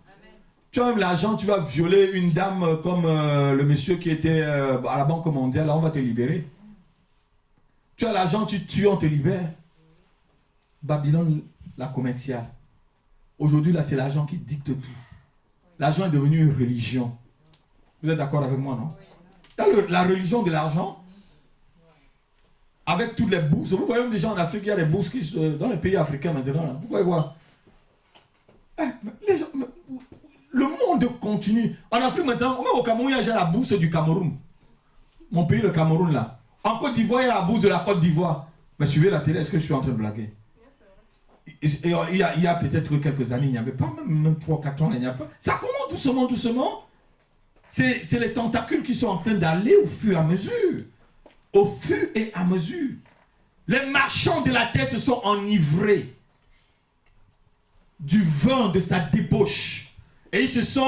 Tu as même l'argent, tu vas violer une dame comme le monsieur qui était à la Banque mondiale, là on va te libérer. Tu as l'argent, tu tues, on te libère. Babylone, la commerciale. Aujourd'hui, là, c'est l'argent qui dicte tout. L'argent est devenu une religion. Vous êtes d'accord avec moi, non? La religion de l'argent, avec toutes les bourses. Vous voyez même déjà en Afrique, il y a des bourses qui sont dans les pays africains maintenant. Là. Vous voyez quoi? Le monde continue. En Afrique maintenant, même au Cameroun, il y a déjà la bourse du Cameroun. Mon pays, le Cameroun, là. En Côte d'Ivoire, il y a la bourse de la Côte d'Ivoire. Mais suivez la télé, est-ce que je suis en train de blaguer? Il y a peut-être quelques années, il n'y avait pas, même 3-4 ans, il n'y a pas. Ça commence doucement, doucement. C'est les tentacules qui sont en train d'aller au fur et à mesure. Au fur et à mesure. Les marchands de la terre se sont enivrés du vin de sa débauche. Et ils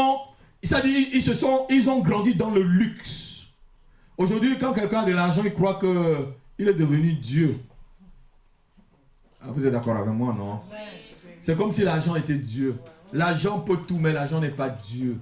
ont grandi dans le luxe. Aujourd'hui, quand quelqu'un a de l'argent, il croit qu'il est devenu Dieu. Ah, vous êtes d'accord avec moi, non? C'est comme si l'argent était Dieu. L'argent peut tout, mais l'argent n'est pas Dieu.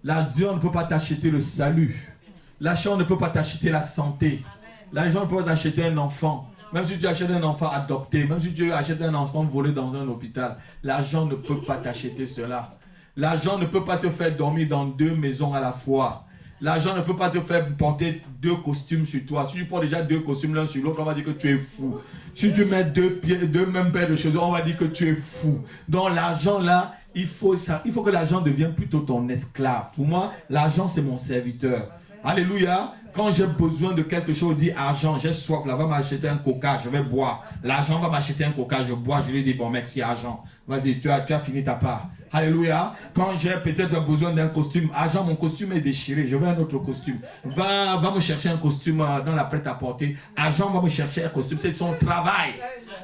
L'argent ne peut pas t'acheter le salut. L'argent ne peut pas t'acheter la santé. L'argent ne peut pas t'acheter un enfant. Même si tu achètes un enfant adopté, même si tu achètes un enfant volé dans un hôpital, l'argent ne peut pas t'acheter cela. L'argent ne peut pas te faire dormir dans 2 maisons à la fois. L'argent ne peut pas te faire porter 2 costumes sur toi. Si tu portes déjà 2 costumes l'un sur l'autre, on va dire que tu es fou. Si tu mets 2 mêmes paires de chaussures, on va dire que tu es fou. Donc l'argent là, il faut que l'argent devienne plutôt ton esclave. Pour moi, l'argent c'est mon serviteur. Alléluia. Quand j'ai besoin de quelque chose, dit argent, j'ai soif, là, va m'acheter un coca, je vais boire. L'argent va m'acheter un coca, je bois, je lui dis, bon, merci, argent. Vas-y, tu as fini ta part. Alléluia. Quand j'ai peut-être besoin d'un costume, argent, mon costume est déchiré, je veux un autre costume. Va me chercher un costume dans la prêt-à-porter. Argent va me chercher un costume, c'est son travail.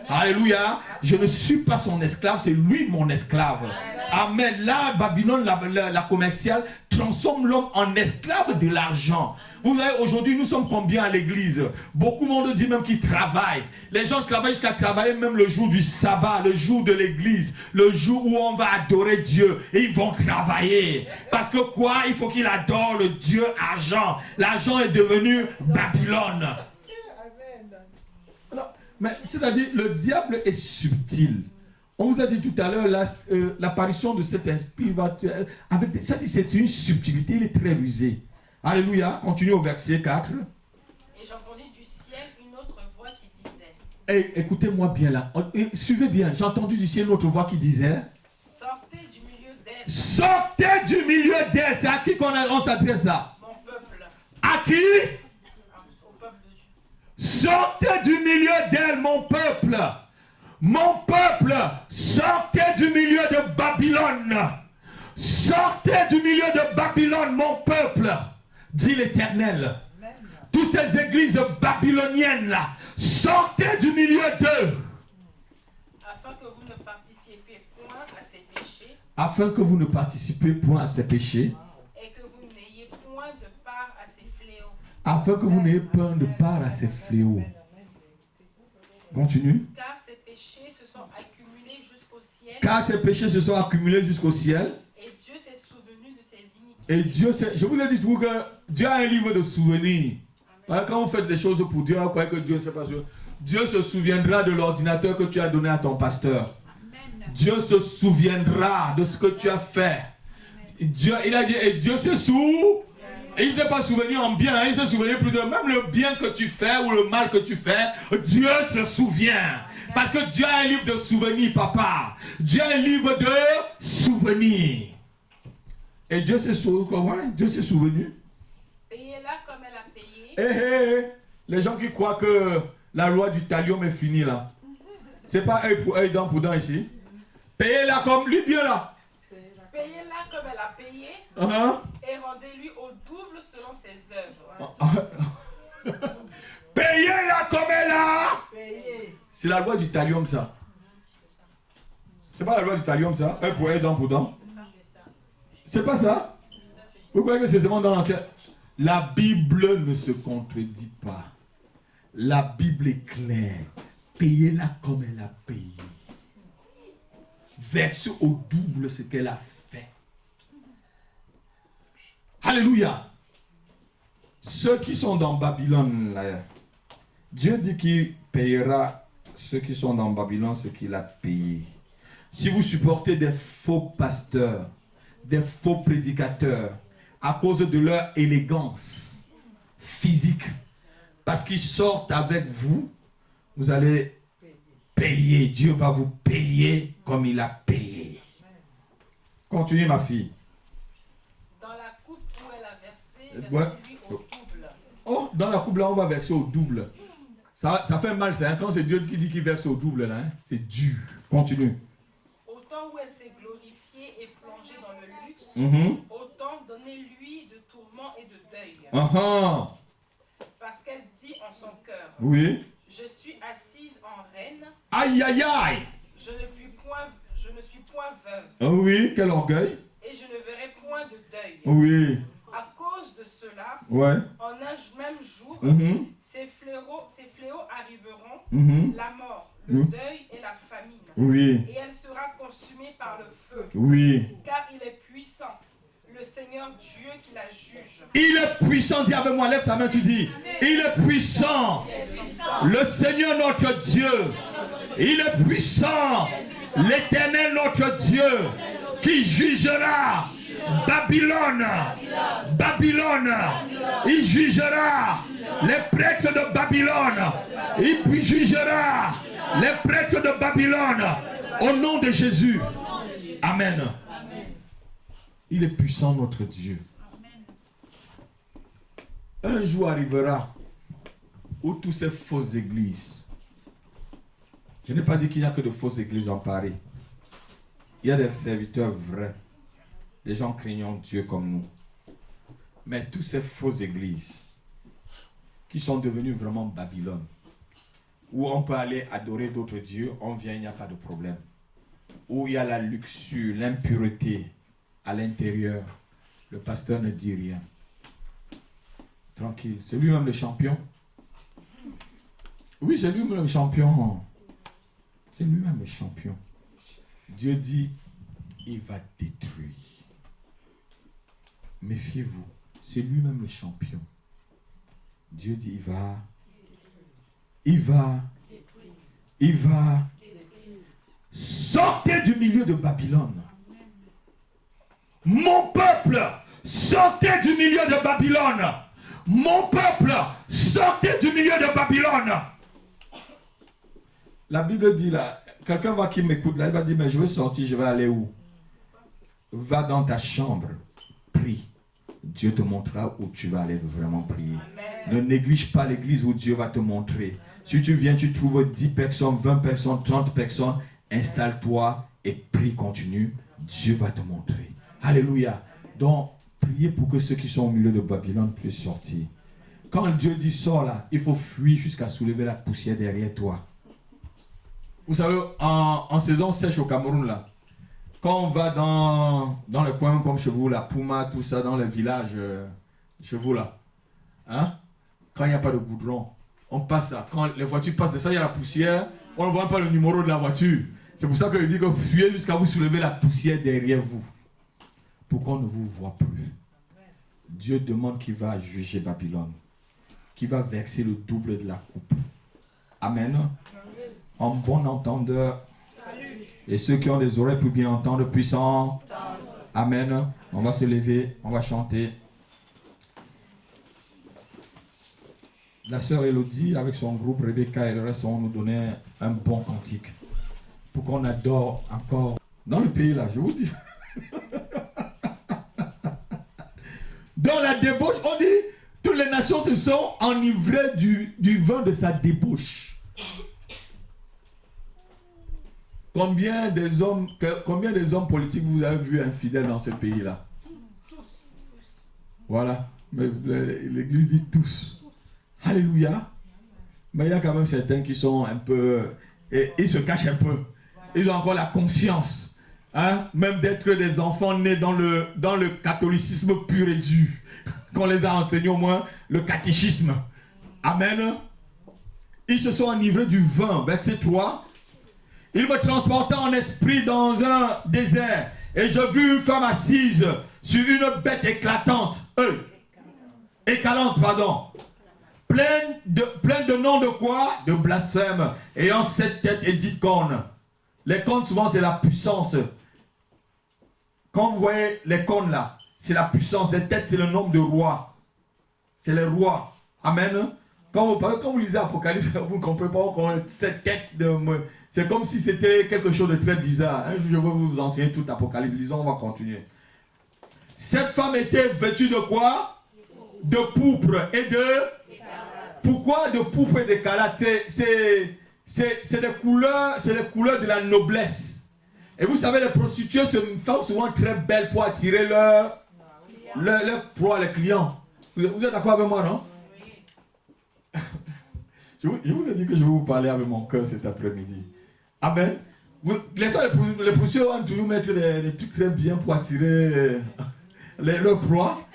Alléluia. Je ne suis pas son esclave, c'est lui mon esclave. Amen. Là, Babylone, la commerciale, transforme l'homme en esclave de l'argent. Vous voyez, aujourd'hui, nous sommes combien à l'église? Beaucoup vont dire même qu'ils travaillent. Les gens travaillent jusqu'à travailler même le jour du sabbat, le jour de l'église, le jour où on va adorer Dieu. Et ils vont travailler. Parce que quoi? Il faut qu'ils adorent le Dieu argent. L'argent est devenu Babylone. Alors, mais c'est-à-dire, le diable est subtil. On vous a dit tout à l'heure, l'apparition de cet esprit c'est une subtilité, il est très rusé. Alléluia, continue au verset 4. Et j'entendis du ciel une autre voix qui disait. Écoutez-moi bien là, suivez bien, j'ai entendu du ciel une autre voix qui disait. Sortez du milieu d'elle. Sortez du milieu d'elle, c'est à qui on s'adresse là? Mon peuple. À qui? Au peuple de Dieu. Sortez du milieu d'elle, mon peuple. Mon peuple, sortez du milieu de Babylone. Sortez du milieu de Babylone, mon peuple, dit l'Éternel. Toutes ces églises babyloniennes là, sortez du milieu d'eux. Afin que vous ne participiez point à ces péchés. Afin que vous ne participez point à ces péchés. Et que vous n'ayez point de part à ces fléaux. Afin que vous n'ayez point de part à ces fléaux. Continue. Car ces péchés se sont accumulés jusqu'au ciel. Car ces péchés se sont accumulés jusqu'au ciel. Et Dieu s'est souvenu de ses iniquités. Et Dieu, je vous ai dit tout que Dieu a un livre de souvenirs. Quand vous faites des choses pour Dieu, vous croyez que Dieu ne sait pas. Dieu se souviendra de l'ordinateur que tu as donné à ton pasteur. Amen. Dieu se souviendra de ce que tu as fait. Dieu, il a dit, et Dieu se souvient. Et il ne s'est pas souvenu en bien, il se souvient plus de même le bien que tu fais ou le mal que tu fais. Dieu se souvient. Parce que Dieu a un livre de souvenirs, papa. Dieu a un livre de souvenirs. Et Dieu s'est souvenu. Dieu s'est souvenu. Payez-la comme elle a payé. Les gens qui croient que la loi du talion est finie là. C'est pas œil pour œil, dent pour dent ici. Payez-la comme lui bien là. Payez-la comme elle a payé. Et rendez-lui au double selon ses œuvres. Payez-la comme elle a. C'est la loi du talion ça. C'est pas la loi du talion ça. Œil pour œil, dent pour dent. C'est pas ça. Vous croyez que c'est seulement dans l'ancien? La Bible ne se contredit pas. La Bible est claire. Payez-la comme elle a payé. Verse au double ce qu'elle a fait. Alléluia. Ceux qui sont dans Babylone, là, Dieu dit qu'il payera ceux qui sont dans Babylone ce qu'il a payé. Si vous supportez des faux pasteurs, des faux prédicateurs, à cause de leur élégance physique, parce qu'ils sortent avec vous, vous allez payer. Dieu va vous payer comme il a payé. Continue ma fille. Dans la coupe où elle a versé, versez-lui au double. Oh, dans la coupe là, on va verser au double. Ça fait mal, ça, hein? Quand c'est Dieu qui dit qu'il verse au double, là, hein? C'est dur. Continue. Autant où elle s'est glorifiée et plongée dans le luxe, autant donnez-lui de tourments et de deuil. Parce qu'elle dit en son cœur, oui. Je suis assise en reine. Aïe, aïe, aïe. Je ne suis point veuve. Oh oui, quel orgueil. Et je ne verrai point de deuil. Oui. À cause de cela, ouais. En un même jour, ces fléaux arriveront, la mort, le deuil et la famine. Oui. Et elle sera consumée par le feu. Oui. Car il est puissant, le Seigneur Dieu qui la juge. Il est puissant, dis avec moi, lève ta main, tu dis. Il est puissant. Le Seigneur notre Dieu. Il est puissant. L'Éternel notre Dieu qui jugera Babylone. Babylone. Il jugera les prêtres de Babylone. Il jugera les prêtres de Babylone. Au nom de Jésus. Amen. Il est puissant notre Dieu. un jour arrivera où toutes ces fausses églises, je n'ai pas dit qu'il n'y a que de fausses églises en Paris. Il y a des serviteurs vrais, des gens craignant Dieu comme nous. Mais toutes ces fausses églises qui sont devenues vraiment Babylone, où on peut aller adorer d'autres dieux, on vient, il n'y a pas de problème. Où il y a la luxure, l'impureté à l'intérieur, le pasteur ne dit rien. Tranquille, c'est lui-même le champion. Oui, c'est lui-même le champion. C'est lui-même le champion. Dieu dit, il va détruire. Méfiez-vous, c'est lui-même le champion. Dieu dit, il va. Sortez du milieu de Babylone. Mon peuple, sortez du milieu de Babylone. Mon peuple, sortez du milieu de Babylone. La Bible dit là, quelqu'un va qui m'écoute là, il va dire, mais je veux sortir, je vais aller où? Va dans ta chambre, prie. Dieu te montrera où tu vas aller vraiment prier. Amen. Ne néglige pas l'église où Dieu va te montrer. Si tu viens, tu trouves 10 personnes, 20 personnes, 30 personnes, installe-toi et prie continue. Dieu va te montrer. Alléluia. Donc, priez pour que ceux qui sont au milieu de Babylone puissent sortir. Quand Dieu dit sors là, il faut fuir jusqu'à soulever la poussière derrière toi. Vous savez, en saison sèche au Cameroun là, quand on va dans les coins comme chez vous, la Pouma, tout ça, dans les villages chez vous là, hein? Quand il n'y a pas de goudron, on passe là. Quand les voitures passent de ça, il y a la poussière, on ne voit pas le numéro de la voiture. C'est pour ça que je dis que vous fuyez jusqu'à vous soulever la poussière derrière vous. Pour qu'on ne vous voit plus. Dieu demande qu'il va juger Babylone. Qu'il va verser le double de la coupe. Amen. En bon entendeur. Et ceux qui ont des oreilles pour bien entendre, puissants. Amen. On va se lever, on va chanter. La sœur Elodie, avec son groupe Rebecca et le reste, vont nous donner un bon cantique. Pour qu'on adore encore. Dans le pays là, je vous dis. Dans la débauche, on dit, toutes les nations se sont enivrées du vin de sa débauche. Combien des hommes politiques vous avez vu infidèles dans ce pays-là? Voilà. Mais l'Église dit tous. Alléluia. Mais il y a quand même certains qui sont un peu... Et ils se cachent un peu. Ils ont encore la conscience. Hein, même d'être des enfants nés dans le catholicisme pur et dur. Qu'on les a enseignés au moins le catéchisme. Amen. Ils se sont enivrés du vin. Verset 3. Il me transporta en esprit dans un désert. Et je vis une femme assise sur une bête éclatante. Écalante, pardon. Pleine de noms de quoi? De blasphème. Ayant 7 têtes et 10 cornes. Les cornes, souvent, c'est la puissance. Quand vous voyez les cornes là, c'est la puissance. Les têtes, c'est le nombre de rois. C'est les rois. Amen. Quand vous lisez Apocalypse, vous ne comprenez pas qu'on cette tête de... C'est comme si c'était quelque chose de très bizarre. Un jour, je vais vous enseigner tout Apocalypse. Disons, on va continuer. Cette femme était vêtue de quoi? De pourpre et de... Pourquoi de pourpre et d'écarlate? C'est les couleurs de la noblesse. Et vous savez, les prostituées se font souvent très belles pour attirer leur proie, les clients. Vous êtes d'accord avec moi, non? Je vous ai dit que je vais vous parler avec mon cœur cet après-midi. Amen. Les prostituées vont toujours mettre des trucs très bien pour attirer leur proie.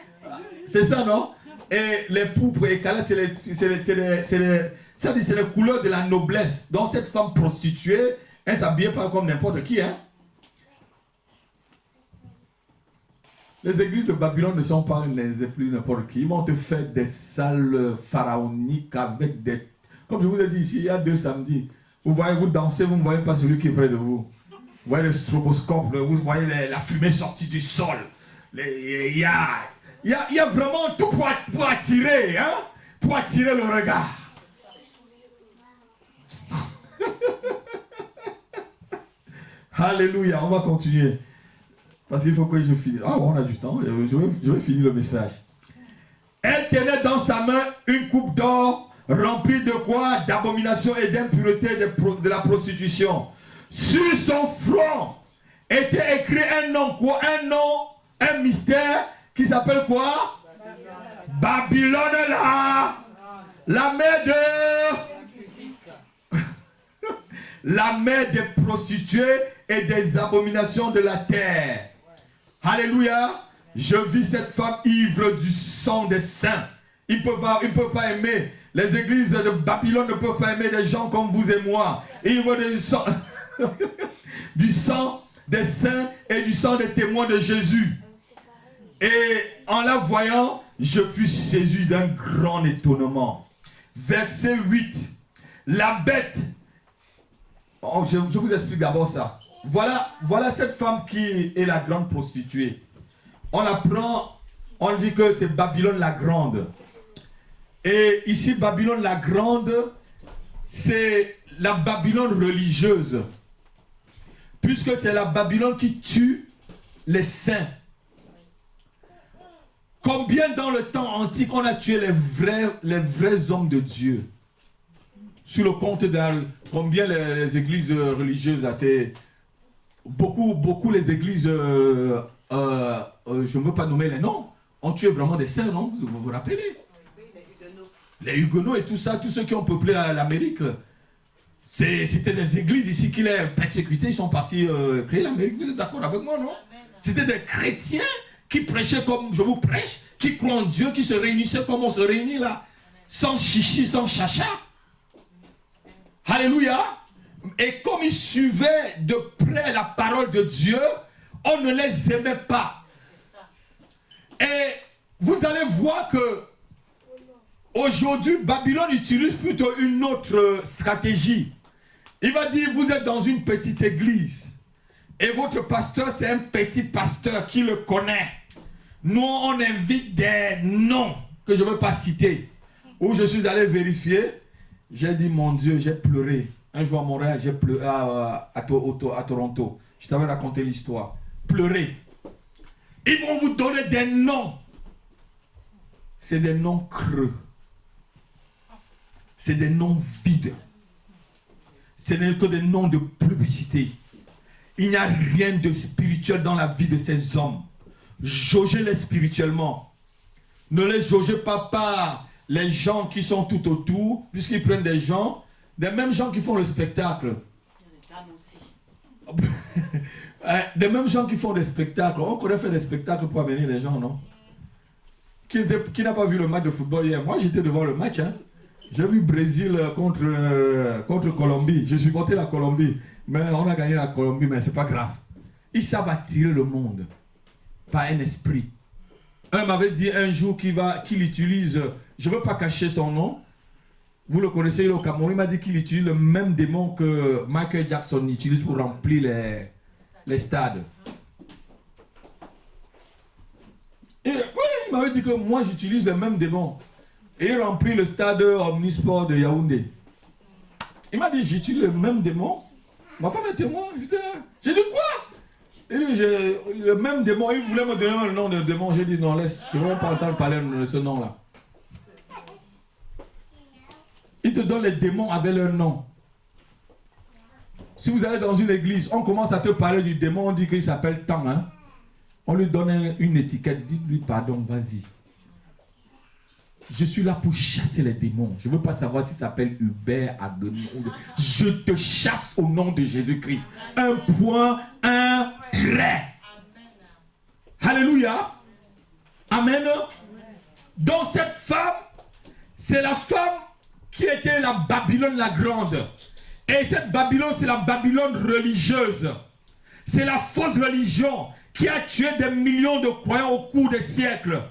C'est ça, non? Et les pourpres et écarlates, c'est les couleurs de la noblesse. Donc cette femme prostituée, elle ne s'habille pas comme n'importe qui. Hein? Les églises de Babylone ne sont pas les églises de n'importe qui. Ils vont te faire des salles pharaoniques avec des... Comme je vous ai dit ici, il y a 2 samedis. Vous voyez, vous dansez, vous ne voyez pas celui qui est près de vous. Vous voyez le stroboscope, vous voyez la fumée sortie du sol. Il y a vraiment tout pour attirer, hein? Pour attirer le regard. Alléluia, on va continuer. Parce qu'il faut que je finisse. Ah, on a du temps. Je vais finir le message. Elle tenait dans sa main une coupe d'or remplie de quoi? D'abomination et d'impureté de la prostitution. Sur son front était écrit un nom, quoi? Un nom, un mystère qui s'appelle quoi? Babylone la mère de... la mère des prostituées et des abominations de la terre. Alléluia. Je vis cette femme ivre du sang des saints. Ils ne peuvent pas aimer. Les églises de Babylone ne peuvent pas aimer des gens comme vous et moi. Ivre du sang, du sang des saints et du sang des témoins de Jésus. Et en la voyant, je fus saisi d'un grand étonnement. Verset 8. La bête. Oh, je vous explique d'abord ça. Voilà cette femme qui est la grande prostituée. On la prend, on dit que c'est Babylone la grande. Et ici, Babylone la grande, c'est la Babylone religieuse. Puisque c'est la Babylone qui tue les saints. Combien dans le temps antique on a tué les vrais hommes de Dieu? Sur le compte d'Al, combien les églises religieuses, c'est beaucoup les églises, je ne veux pas nommer les noms, ont tué vraiment des saints, non? Vous vous rappelez? Les Huguenots et tout ça, tous ceux qui ont peuplé l'Amérique, c'était des églises ici qui les persécutaient, ils sont partis créer l'Amérique. Vous êtes d'accord avec moi, non? C'était des chrétiens qui prêchaient comme je vous prêche, qui croient en Dieu, qui se réunissaient comme on se réunit là, sans chichi, sans chacha. Alléluia. Et comme ils suivaient de près la parole de Dieu, on ne les aimait pas. Et vous allez voir que aujourd'hui, Babylone utilise plutôt une autre stratégie. Il va dire, vous êtes dans une petite église et votre pasteur, c'est un petit pasteur qui le connaît. Nous, on invite des noms que je ne veux pas citer. Où je suis allé vérifier, j'ai dit, mon Dieu, j'ai pleuré. Un jour à Montréal, j'ai pleuré à Toronto. Je t'avais raconté l'histoire. Pleurer. Ils vont vous donner des noms. C'est des noms creux. C'est des noms vides. Ce n'est que des noms de publicité. Il n'y a rien de spirituel dans la vie de ces hommes. Jaugez-les spirituellement. Ne les jaugez pas par les gens qui sont tout autour, puisqu'ils prennent des gens, des mêmes gens qui font le spectacle. Des mêmes gens qui font des spectacles. On pourrait faire des spectacles pour amener les gens, non? Qui n'a pas vu le match de football hier? Moi, j'étais devant le match. Hein? J'ai vu Brésil contre Colombie. Je supportais la Colombie. Mais on a gagné la Colombie, mais c'est pas grave. Ils savent attirer le monde par un esprit. Un m'avait dit un jour qu'il utilise, je ne veux pas cacher son nom, vous le connaissez, il est au Cameroun, il m'a dit qu'il utilise le même démon que Michael Jackson utilise pour remplir les stades. Et oui, il m'avait dit que moi j'utilise le même démon. Et il remplit le stade Omnisport de Yaoundé. Il m'a dit, j'utilise le même démon. Ma femme est témoin, j'étais là. J'ai dit quoi? Et lui, le même démon, il voulait me donner le nom de démon. J'ai dit non, laisse, je ne veux même pas entendre parler de ce nom-là. Il te donne les démons avec leur nom. Si vous allez dans une église, on commence à te parler du démon, on dit qu'il s'appelle tant. Hein? On lui donne une étiquette, dites-lui pardon, vas-y. Je suis là pour chasser les démons. Je ne veux pas savoir s'il s'appelle Hubert, Agonie. Je te chasse au nom de Jésus-Christ. Un point, un trait. Alléluia. Amen. Donc cette femme, c'est la femme qui était la Babylone la grande. Et cette Babylone, c'est la Babylone religieuse. C'est la fausse religion qui a tué des millions de croyants au cours des siècles.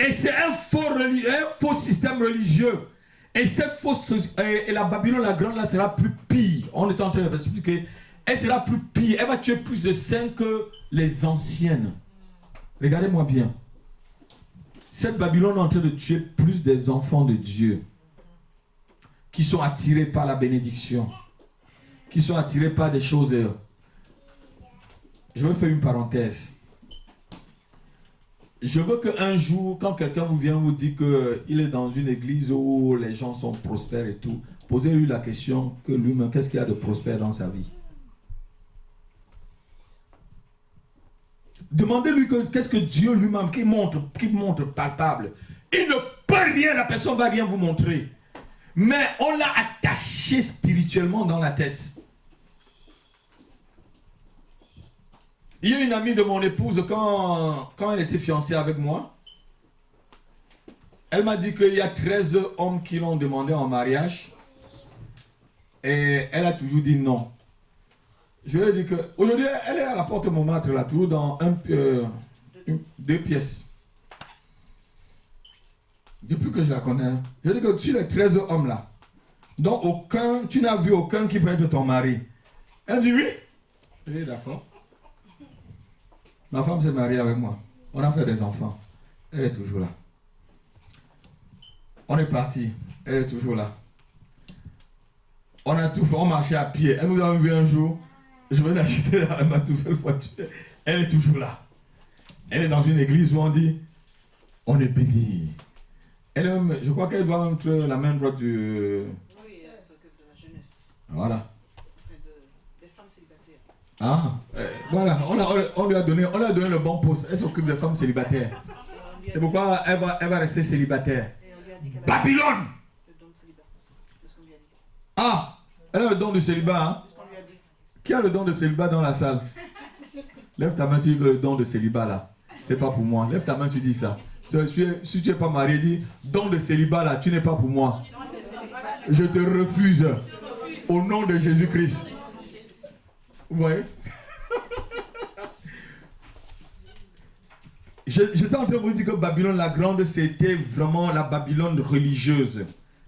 Et c'est un faux système religieux. Et la Babylone la grande là sera plus pire. On est en train d'expliquer. Elle sera plus pire. Elle va tuer plus de saints que les anciennes. Regardez-moi bien. Cette Babylone est en train de tuer plus des enfants de Dieu. Qui sont attirés par la bénédiction. Qui sont attirés par des choses. Je vais faire une parenthèse. Je veux qu'un jour, quand quelqu'un vous vient vous dire qu'il est dans une église où les gens sont prospères et tout, posez-lui la question que lui-même, qu'est-ce qu'il y a de prospère dans sa vie? Demandez-lui qu'est-ce que Dieu lui-même qui montre palpable. Il ne peut rien, la personne ne va rien vous montrer. Mais on l'a attaché spirituellement dans la tête. Il y a une amie de mon épouse, quand elle était fiancée avec moi, elle m'a dit qu'il y a 13 hommes qui l'ont demandé en mariage. Et elle a toujours dit non. Je lui ai dit qu'aujourd'hui, elle est à la porte de Montmartre, là, toujours dans 2 pièces. Depuis que je la connais, je dis que sur les 13 hommes là, dont tu n'as vu aucun qui peut être ton mari. Elle dit oui. Je dis d'accord. Ma femme s'est mariée avec moi. On a fait des enfants. Elle est toujours là. On est parti. Elle est toujours là. On a tout fait. On marchait à pied. Elle nous a vu un jour. Je venais d'acheter ma nouvelle voiture. Elle est toujours là. Elle est dans une église où on dit on est béni. Elle est même, je crois qu'elle doit même être la main droite du. Oui, elle s'occupe de la jeunesse. Voilà. Des femmes célibataires. Ah, voilà, on lui a donné le bon poste. Elle s'occupe des femmes célibataires. C'est pourquoi elle va rester célibataire. Babylone! Le don de célibat. C'est ce qu'on lui a dit. Ah, elle a le don de célibat. Hein? C'est ce qu'on lui a dit. Qui a le don de célibat dans la salle? Lève ta main, tu dis que le don de célibat là, c'est pas pour moi. Lève ta main, tu dis ça. Si tu n'es pas marié, dis don de célibat là, tu n'es pas pour moi. Je te refuse. Au nom de Jésus-Christ. Vous voyez? J'étais en train de vous dire que Babylone la Grande, c'était vraiment la Babylone religieuse.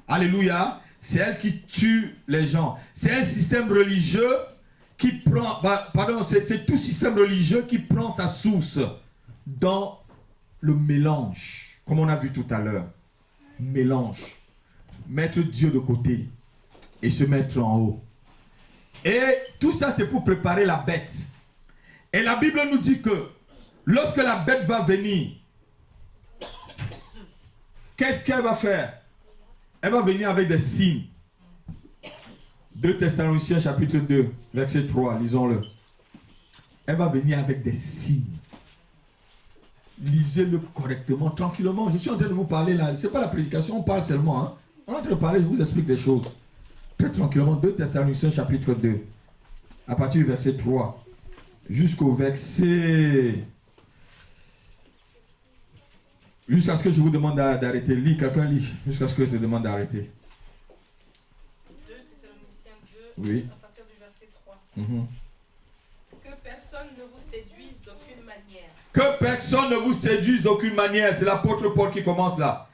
Alléluia. C'est elle qui tue les gens. C'est un système religieux qui prend... c'est tout système religieux qui prend sa source dans le mélange. Comme on a vu tout à l'heure. Mélange. Mettre Dieu de côté et se mettre en haut. Et tout ça, c'est pour préparer la bête. Et la Bible nous dit que lorsque la bête va venir, qu'est-ce qu'elle va faire? Elle va venir avec des signes. 2 Thessaloniciens chapitre 2, verset 3, lisons-le. Elle va venir avec des signes. Lisez-le correctement, tranquillement. Je suis en train de vous parler là. Ce n'est pas la prédication, on parle seulement. Hein. On est en train de parler, je vous explique des choses. Très tranquillement, 2 Thessaloniciens chapitre 2. À partir du verset 3 jusqu'au verset... Jusqu'à ce que je vous demande d'arrêter. Lis, quelqu'un lit. Jusqu'à ce que je te demande d'arrêter. 2 Thessaloniciens 2, Oui. à partir du verset 3. Mm-hmm. Que personne ne vous séduise d'aucune manière. Que personne ne vous séduise d'aucune manière. C'est l'apôtre Paul qui commence là.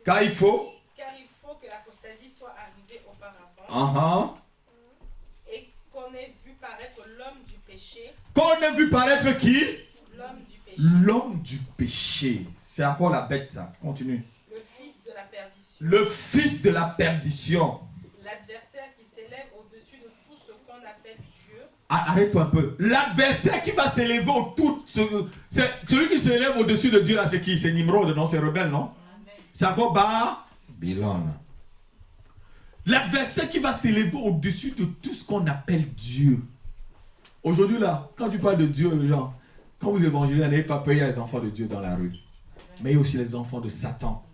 Car il faut que l'apostasie soit arrivée auparavant. Et qu'on ait vu paraître l'homme du péché. Qu'on ait vu paraître qui? L'homme du péché. L'homme du péché. C'est encore la bête ça. Continue. Le fils de la perdition. Le fils de la perdition. L'adversaire qui s'élève au-dessus de tout ce qu'on appelle Dieu. Arrête-toi un peu. L'adversaire qui va s'élever au-dessus. Celui qui s'élève au-dessus de Dieu là, c'est qui? C'est Nimrod, non? C'est rebelle, non? C'est encore Babylone. L'adversaire qui va s'élever au-dessus de tout ce qu'on appelle Dieu. Aujourd'hui là, quand tu parles de Dieu, les gens, quand vous évangélisez, n'ayez pas peur, il y a les enfants de Dieu dans la rue. Mais il y a aussi les enfants de Satan.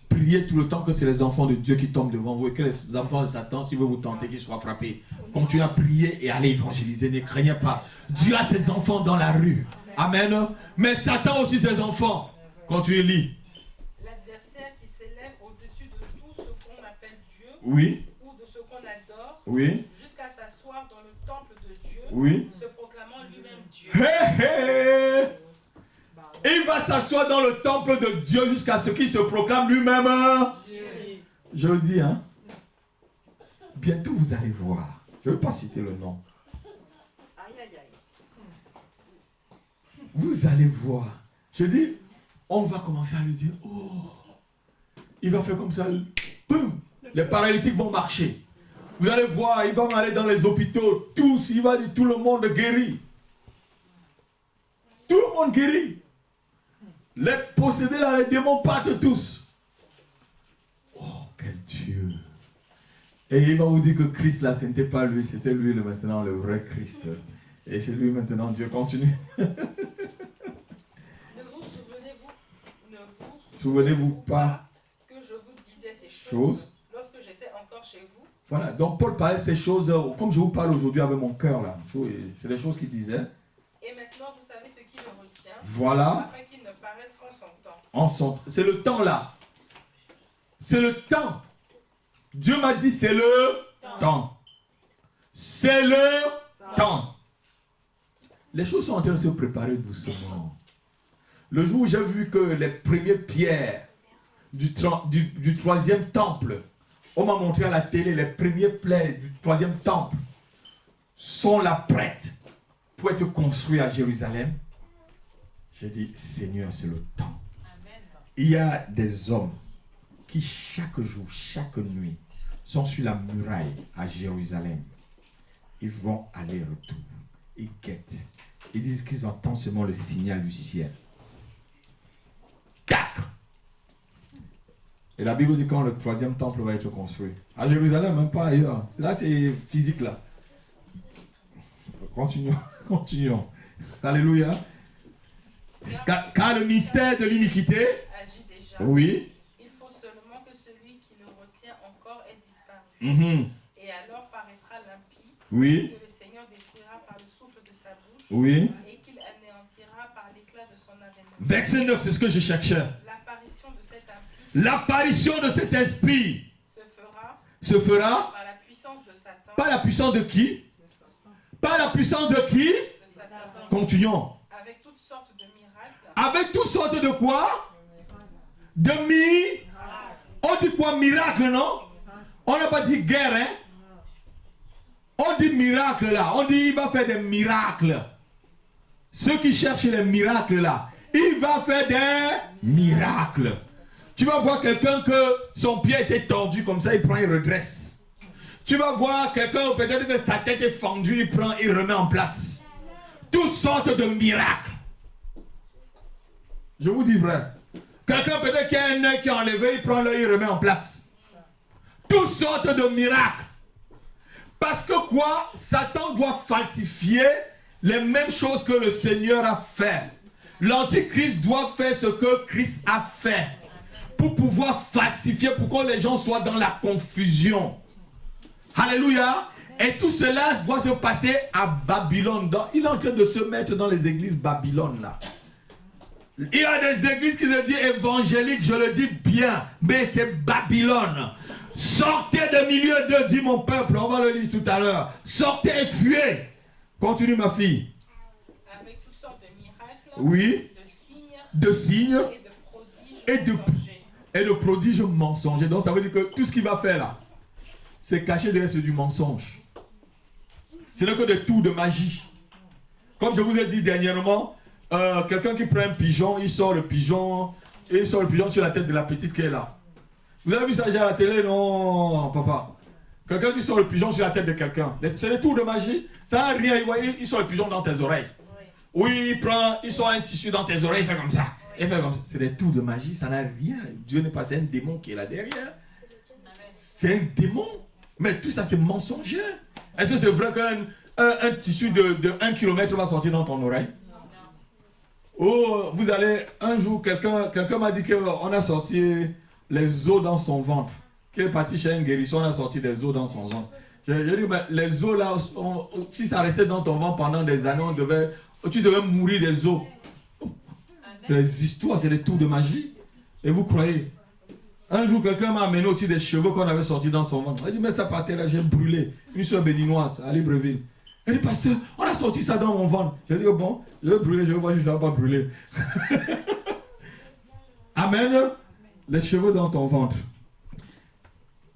Priez tout le temps que c'est les enfants de Dieu qui tombent devant vous et que les enfants de Satan, s'ils veulent vous tenter, qu'ils soient frappés. Continuez à prier et allez évangéliser, ne craignez pas. Dieu a ses enfants dans la rue. Amen. Mais Satan aussi ses enfants. Continuez, lis. L'adversaire qui s'élève au-dessus de tout ce qu'on appelle Dieu. Oui. Ou de ce qu'on adore. Oui. Jusqu'à s'asseoir dans le temple de Dieu. Oui. Se proclamant lui-même Dieu. Hé hé. Il va s'asseoir dans le temple de Dieu jusqu'à ce qu'il se proclame lui-même. Je le dis, hein. Bientôt vous allez voir. Je ne vais pas citer le nom. Vous allez voir. Je dis, on va commencer à lui dire, oh, il va faire comme ça, boum, les paralytiques vont marcher. Vous allez voir, il va aller dans les hôpitaux, tous, il va dire, tout le monde guérit. Tout le monde guérit. Les possédés là, les démons partent tous. Oh, quel Dieu. Et il va vous dire que Christ là, ce n'était pas lui, c'était lui maintenant le vrai Christ. Et c'est lui maintenant, Dieu continue. Ne vous Souvenez-vous pas que je vous disais ces choses. Lorsque j'étais encore chez vous. Voilà, donc Paul parlait de ces choses, comme je vous parle aujourd'hui avec mon cœur là. C'est les choses qu'il disait. Et maintenant, vous savez ce qui me retient. Voilà. Afin qu'il ne paraisse qu'en son temps. C'est le temps là. C'est le temps. Dieu m'a dit c'est le temps. C'est le temps. Les choses sont en train de se préparer doucement. Le jour où j'ai vu que les premières pierres du troisième temple, on m'a montré à la télé les premières pierres du troisième temple sont là prêtes pour être construites à Jérusalem. J'ai dit, Seigneur, c'est le temps. Amen. Il y a des hommes qui chaque jour, chaque nuit, sont sur la muraille à Jérusalem. Ils vont aller-retour. Ils guettent. Ils disent qu'ils entendent seulement le signal du ciel. 4. Et la Bible dit quand le troisième temple va être construit. À Jérusalem, même pas ailleurs. Là, c'est physique là. Continuons. Alléluia. Car le mystère de l'iniquité Agit déjà. Oui. Il faut seulement que celui qui le retient encore ait disparu. Mm-hmm. Et alors paraîtra l'impie. Oui. Que le Seigneur détruira par le souffle de sa bouche. Oui. Et qu'il anéantira par l'éclat de son avènement. Verset 9, c'est ce que je cherchais. L'apparition de cet impie. L'apparition de cet esprit se fera par la puissance de Satan. Par la puissance de qui? Par la puissance de qui? De Satan. Continuons. Avec toutes sortes de miracles. Avec toutes sortes de quoi? De On dit quoi? Miracle, non? On n'a pas dit guerre, hein? On dit miracle là. On dit il va faire des miracles. Ceux qui cherchent les miracles là, il va faire des miracles. Tu vas voir quelqu'un que son pied était tordu comme ça, il prend, il redresse. Tu vas voir quelqu'un, peut-être que sa tête est fendue, il prend, il remet en place. Toutes sortes de miracles. Je vous dis vrai. Quelqu'un peut-être qui a un œil qui est enlevé, il prend l'œil, il remet en place. Toutes sortes de miracles. Parce que quoi? Satan doit falsifier les mêmes choses que le Seigneur a fait. L'Antichrist doit faire ce que Christ a fait. Pour pouvoir falsifier, pour que les gens soient dans la confusion. Alléluia. Et tout cela doit se passer à Babylone. Il est en train de se mettre dans les églises Babylone là. Il y a des églises qui se disent évangéliques, je le dis bien, mais c'est Babylone. Sortez de milieu d'eux, dit mon peuple, on va le lire tout à l'heure. Sortez et fuyez. Continue ma fille. Avec toutes sortes de miracles, oui, de signes et de prodiges mensongers. Donc ça veut dire que tout ce qu'il va faire là, c'est caché derrière du mensonge. Ce n'est que des tours de magie. Comme je vous ai dit dernièrement, quelqu'un qui prend un pigeon, il sort le pigeon sur la tête de la petite qui est là. Vous avez vu ça déjà à la télé? Non, papa. Quelqu'un qui sort le pigeon sur la tête de quelqu'un. C'est des tours de magie. Ça n'a rien. Il sort le pigeon dans tes oreilles. Oui, il sort un tissu dans tes oreilles, il fait comme ça. Il fait comme ça. C'est des tours de magie, ça n'a rien. Dieu n'est pas, c'est un démon qui est là derrière. C'est un démon. Mais tout ça, c'est mensonger. Est-ce que c'est vrai qu'un tissu de 1 km va sortir dans ton oreille? Oh, vous allez, un jour, quelqu'un m'a dit qu'on a sorti les os dans son ventre. Qui est parti chez un guérisseur, on a sorti des os dans son ventre. J'ai dit, mais les os là, si ça restait dans ton ventre pendant des années, tu devais mourir des os. Les histoires, c'est des tours de magie. Et vous croyez? Un jour, quelqu'un m'a amené aussi des cheveux qu'on avait sortis dans son ventre. Il dit, mais ça partait là, j'ai brûlé. Une soeur béninoise à Libreville. Elle dit, pasteur, on a sorti ça dans mon ventre. J'ai dit, oh bon, je vais brûler, je vais voir si ça ne va pas brûler. Amen. Les cheveux dans ton ventre.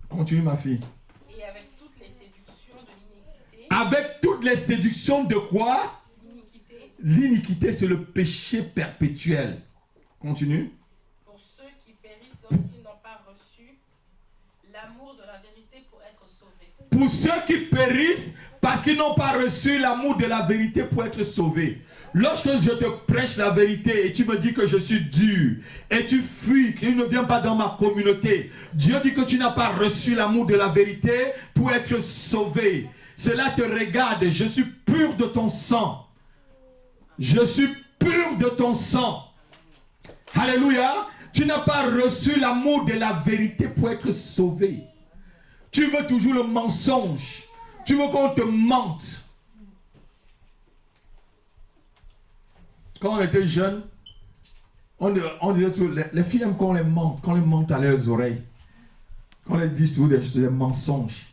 Continue ma fille. Et avec toutes les séductions de l'iniquité. Avec toutes les séductions de quoi? L'iniquité. L'iniquité, c'est le péché perpétuel. Continue. Pour ceux qui périssent lorsqu'ils n'ont pas reçu l'amour de la vérité pour être sauvés. Pour ceux qui périssent Parce qu'ils n'ont pas reçu l'amour de la vérité pour être sauvés. Lorsque je te prêche la vérité et tu me dis que je suis dur et tu fuis, que tu ne viens pas dans ma communauté, Dieu dit que tu n'as pas reçu l'amour de la vérité pour être sauvé. Cela te regarde, je suis pur de ton sang. Je suis pur de ton sang. Alléluia. Tu n'as pas reçu l'amour de la vérité pour être sauvé. Tu veux toujours le mensonge. Tu veux qu'on te mente. Quand on était jeunes, on disait tout, les filles aiment qu'on les mente à leurs oreilles. Qu'on les dise toujours des mensonges.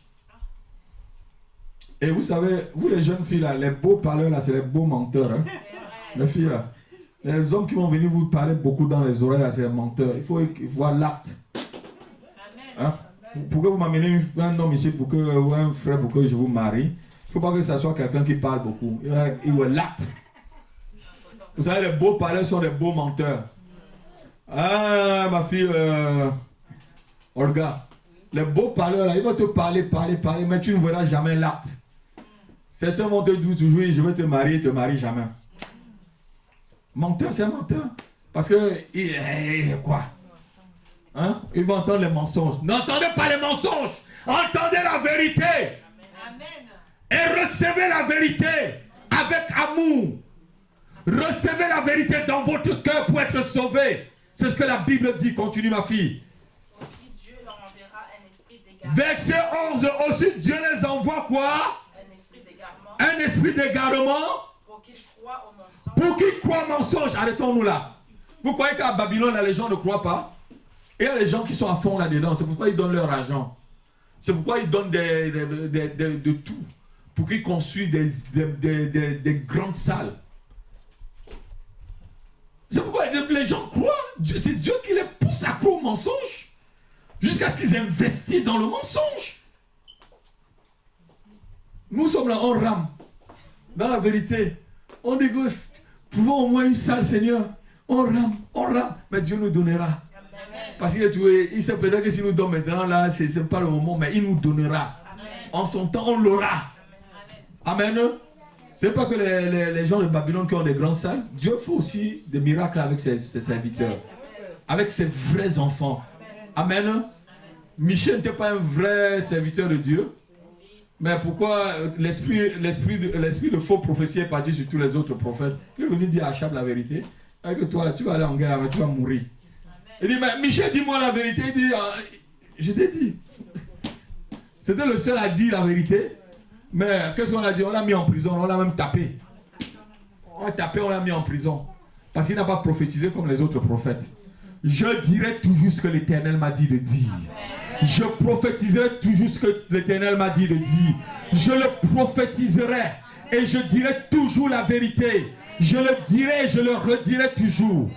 Et vous savez, vous les jeunes filles là, les beaux parleurs là, c'est les beaux menteurs. Hein? Les filles là. Les hommes qui vont venir vous parler beaucoup dans les oreilles là, c'est les menteurs. Il faut voir l'acte. Hein? Pourquoi vous m'amenez un homme ici ou un frère pour que je vous marie? Il ne faut pas que ce soit quelqu'un qui parle beaucoup. Il voit l'acte. Vous savez, les beaux parleurs sont des beaux menteurs. Ah, ma fille Olga, les beaux parleurs, là, ils vont te parler, mais tu ne verras jamais l'acte. Certains vont te dire toujours, je vais te marie jamais. Menteur, c'est un menteur. Parce que, quoi? Hein? Ils vont entendre les mensonges. N'entendez pas les mensonges. Entendez la vérité. Amen. Et recevez la vérité avec amour. Recevez la vérité dans votre cœur pour être sauvé. C'est ce que la Bible dit. Continue, ma fille. Aussi Dieu leur enverra un esprit d'égarement. Verset 11. Aussi Dieu les envoie quoi? Un esprit d'égarement. Un esprit d'égarement. Pour qu'ils croient au mensonge. Pour qu'ils croient au mensonge. Arrêtons-nous là. Vous croyez qu'à Babylone, là, les gens ne croient pas? Et il y a des gens qui sont à fond là-dedans. C'est pourquoi ils donnent leur argent. C'est pourquoi ils donnent de tout. Pour qu'ils construisent des grandes salles. C'est pourquoi les gens croient. C'est Dieu qui les pousse à croire au mensonge. Jusqu'à ce qu'ils investissent dans le mensonge. Nous sommes là, on rame. Dans la vérité. On négocie. Pouvons au moins une salle, Seigneur. On rame. Mais Dieu nous donnera. Parce qu'il sait peut-être que s'il nous donne maintenant, là, ce n'est pas le moment, mais il nous donnera. Amen. En son temps, on l'aura. Amen. Ce n'est pas que les gens de Babylone qui ont des grandes salles. Dieu fait aussi des miracles avec ses serviteurs. Avec ses vrais enfants. Amen. Michel n'était pas un vrai serviteur de Dieu. Mais pourquoi l'esprit de faux prophétie est parti sur tous les autres prophètes? Il est venu dire à Achab la vérité. Et que toi, tu vas aller en guerre, mais tu vas mourir. Il dit, mais Michel, dis-moi la vérité. Il dit, je t'ai dit. C'était le seul à dire la vérité. Mais qu'est-ce qu'on a dit? On l'a mis en prison, on l'a même tapé. On l'a tapé, on l'a mis en prison. Parce qu'il n'a pas prophétisé comme les autres prophètes. Je dirai toujours ce que l'Éternel m'a dit de dire. Je prophétiserai toujours ce que l'Éternel m'a dit de dire. Je le prophétiserai et je dirai toujours la vérité. Je le dirai et je le redirai toujours.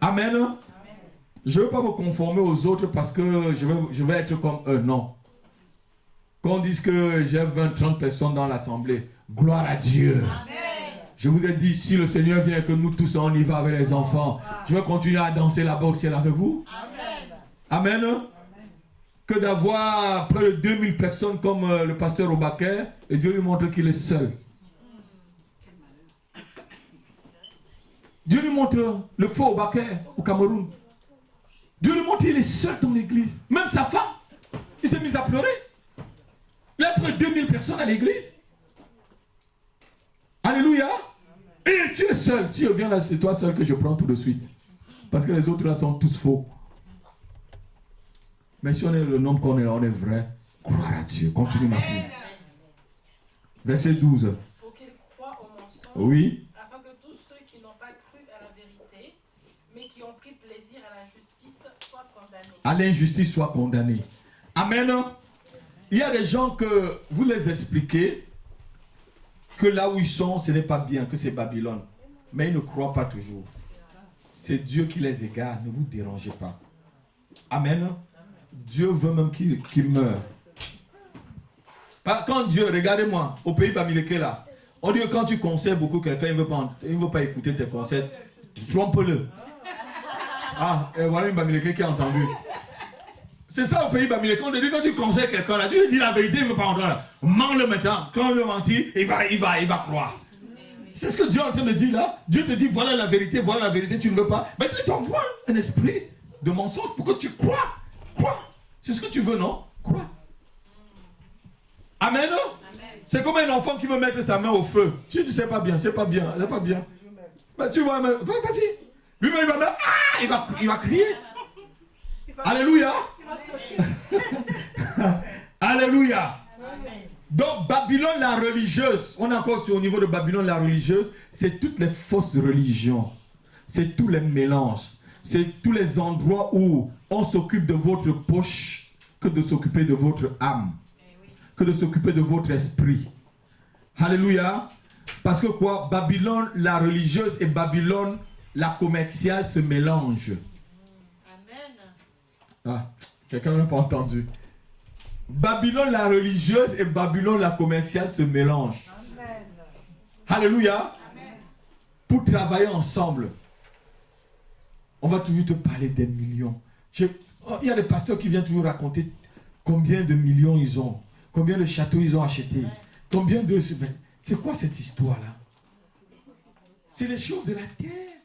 Amen. Je ne veux pas me conformer aux autres parce que je vais être comme eux. Non. Qu'on dise que j'ai 20-30 personnes dans l'assemblée. Gloire à Dieu. Amen. Je vous ai dit, si le Seigneur vient et que nous tous on y va avec les enfants, je vais continuer à danser là-bas au ciel avec vous. Amen. Amen. Que d'avoir près de 2000 personnes comme le pasteur Obaké et Dieu lui montre qu'il est seul. Dieu lui montre le faux Obaké au Cameroun. Dieu lui montre qu'il est seul dans l'église. Même sa femme, il s'est mis à pleurer. Il y a près de 2000 personnes à l'église. Alléluia. Et tu es seul. Si je viens là, c'est toi seul que je prends tout de suite. Parce que les autres là sont tous faux. Mais si on est le nom qu'on est là, on est vrai. Gloire à Dieu. Continue ma fille. Verset 12. Pour qu'ils croient au mensonge. Oui. Afin que tous ceux qui n'ont pas cru à la vérité, mais qui ont pris plaisir à l'injustice, soient condamnés. À l'injustice soient condamnés. Amen. Il y a des gens que vous les expliquez que là où ils sont, ce n'est pas bien, que c'est Babylone. Mais ils ne croient pas toujours. C'est Dieu qui les égare, ne vous dérangez pas. Amen. Dieu veut même qu'ils meurent. Quand Dieu, regardez-moi, au pays Bamileke là, on dit que quand tu conseilles beaucoup quelqu'un, il ne veut pas écouter tes conseils. Trompe-le. Ah, et voilà une Bamileke qui a entendu. C'est ça au pays babylonien. Quand tu conseilles quelqu'un là, tu lui dis la vérité, il ne veut pas entendre. Mens-le maintenant. Quand on lui mentit, il va croire. C'est ce que Dieu est en train de dire là. Dieu te dit voilà la vérité, tu ne veux pas. Mais il t'envoie un esprit de mensonge pour que tu crois. Crois. C'est ce que tu veux, non? Crois. Amen. C'est comme un enfant qui veut mettre sa main au feu. Tu dis c'est pas bien, c'est pas bien, c'est pas bien. Mais tu vois, vas-y. Lui-même il va mettre, il va crier. Alléluia. Alléluia. Donc Babylone la religieuse, on est encore au niveau de Babylone la religieuse, c'est toutes les fausses religions, c'est tous les mélanges, c'est tous les endroits où on s'occupe de votre poche que de s'occuper de votre âme, que de s'occuper de votre esprit. Alléluia. Parce que quoi? Babylone la religieuse et Babylone la commerciale se mélangent. Ah, quelqu'un n'a pas entendu. Babylone la religieuse et Babylone la commerciale se mélangent. Amen. Alléluia. Amen. Pour travailler ensemble, on va toujours te parler des millions. Il y a des pasteurs qui viennent toujours raconter combien de millions ils ont, combien de châteaux ils ont achetés, combien de... C'est quoi cette histoire-là? C'est les choses de la terre.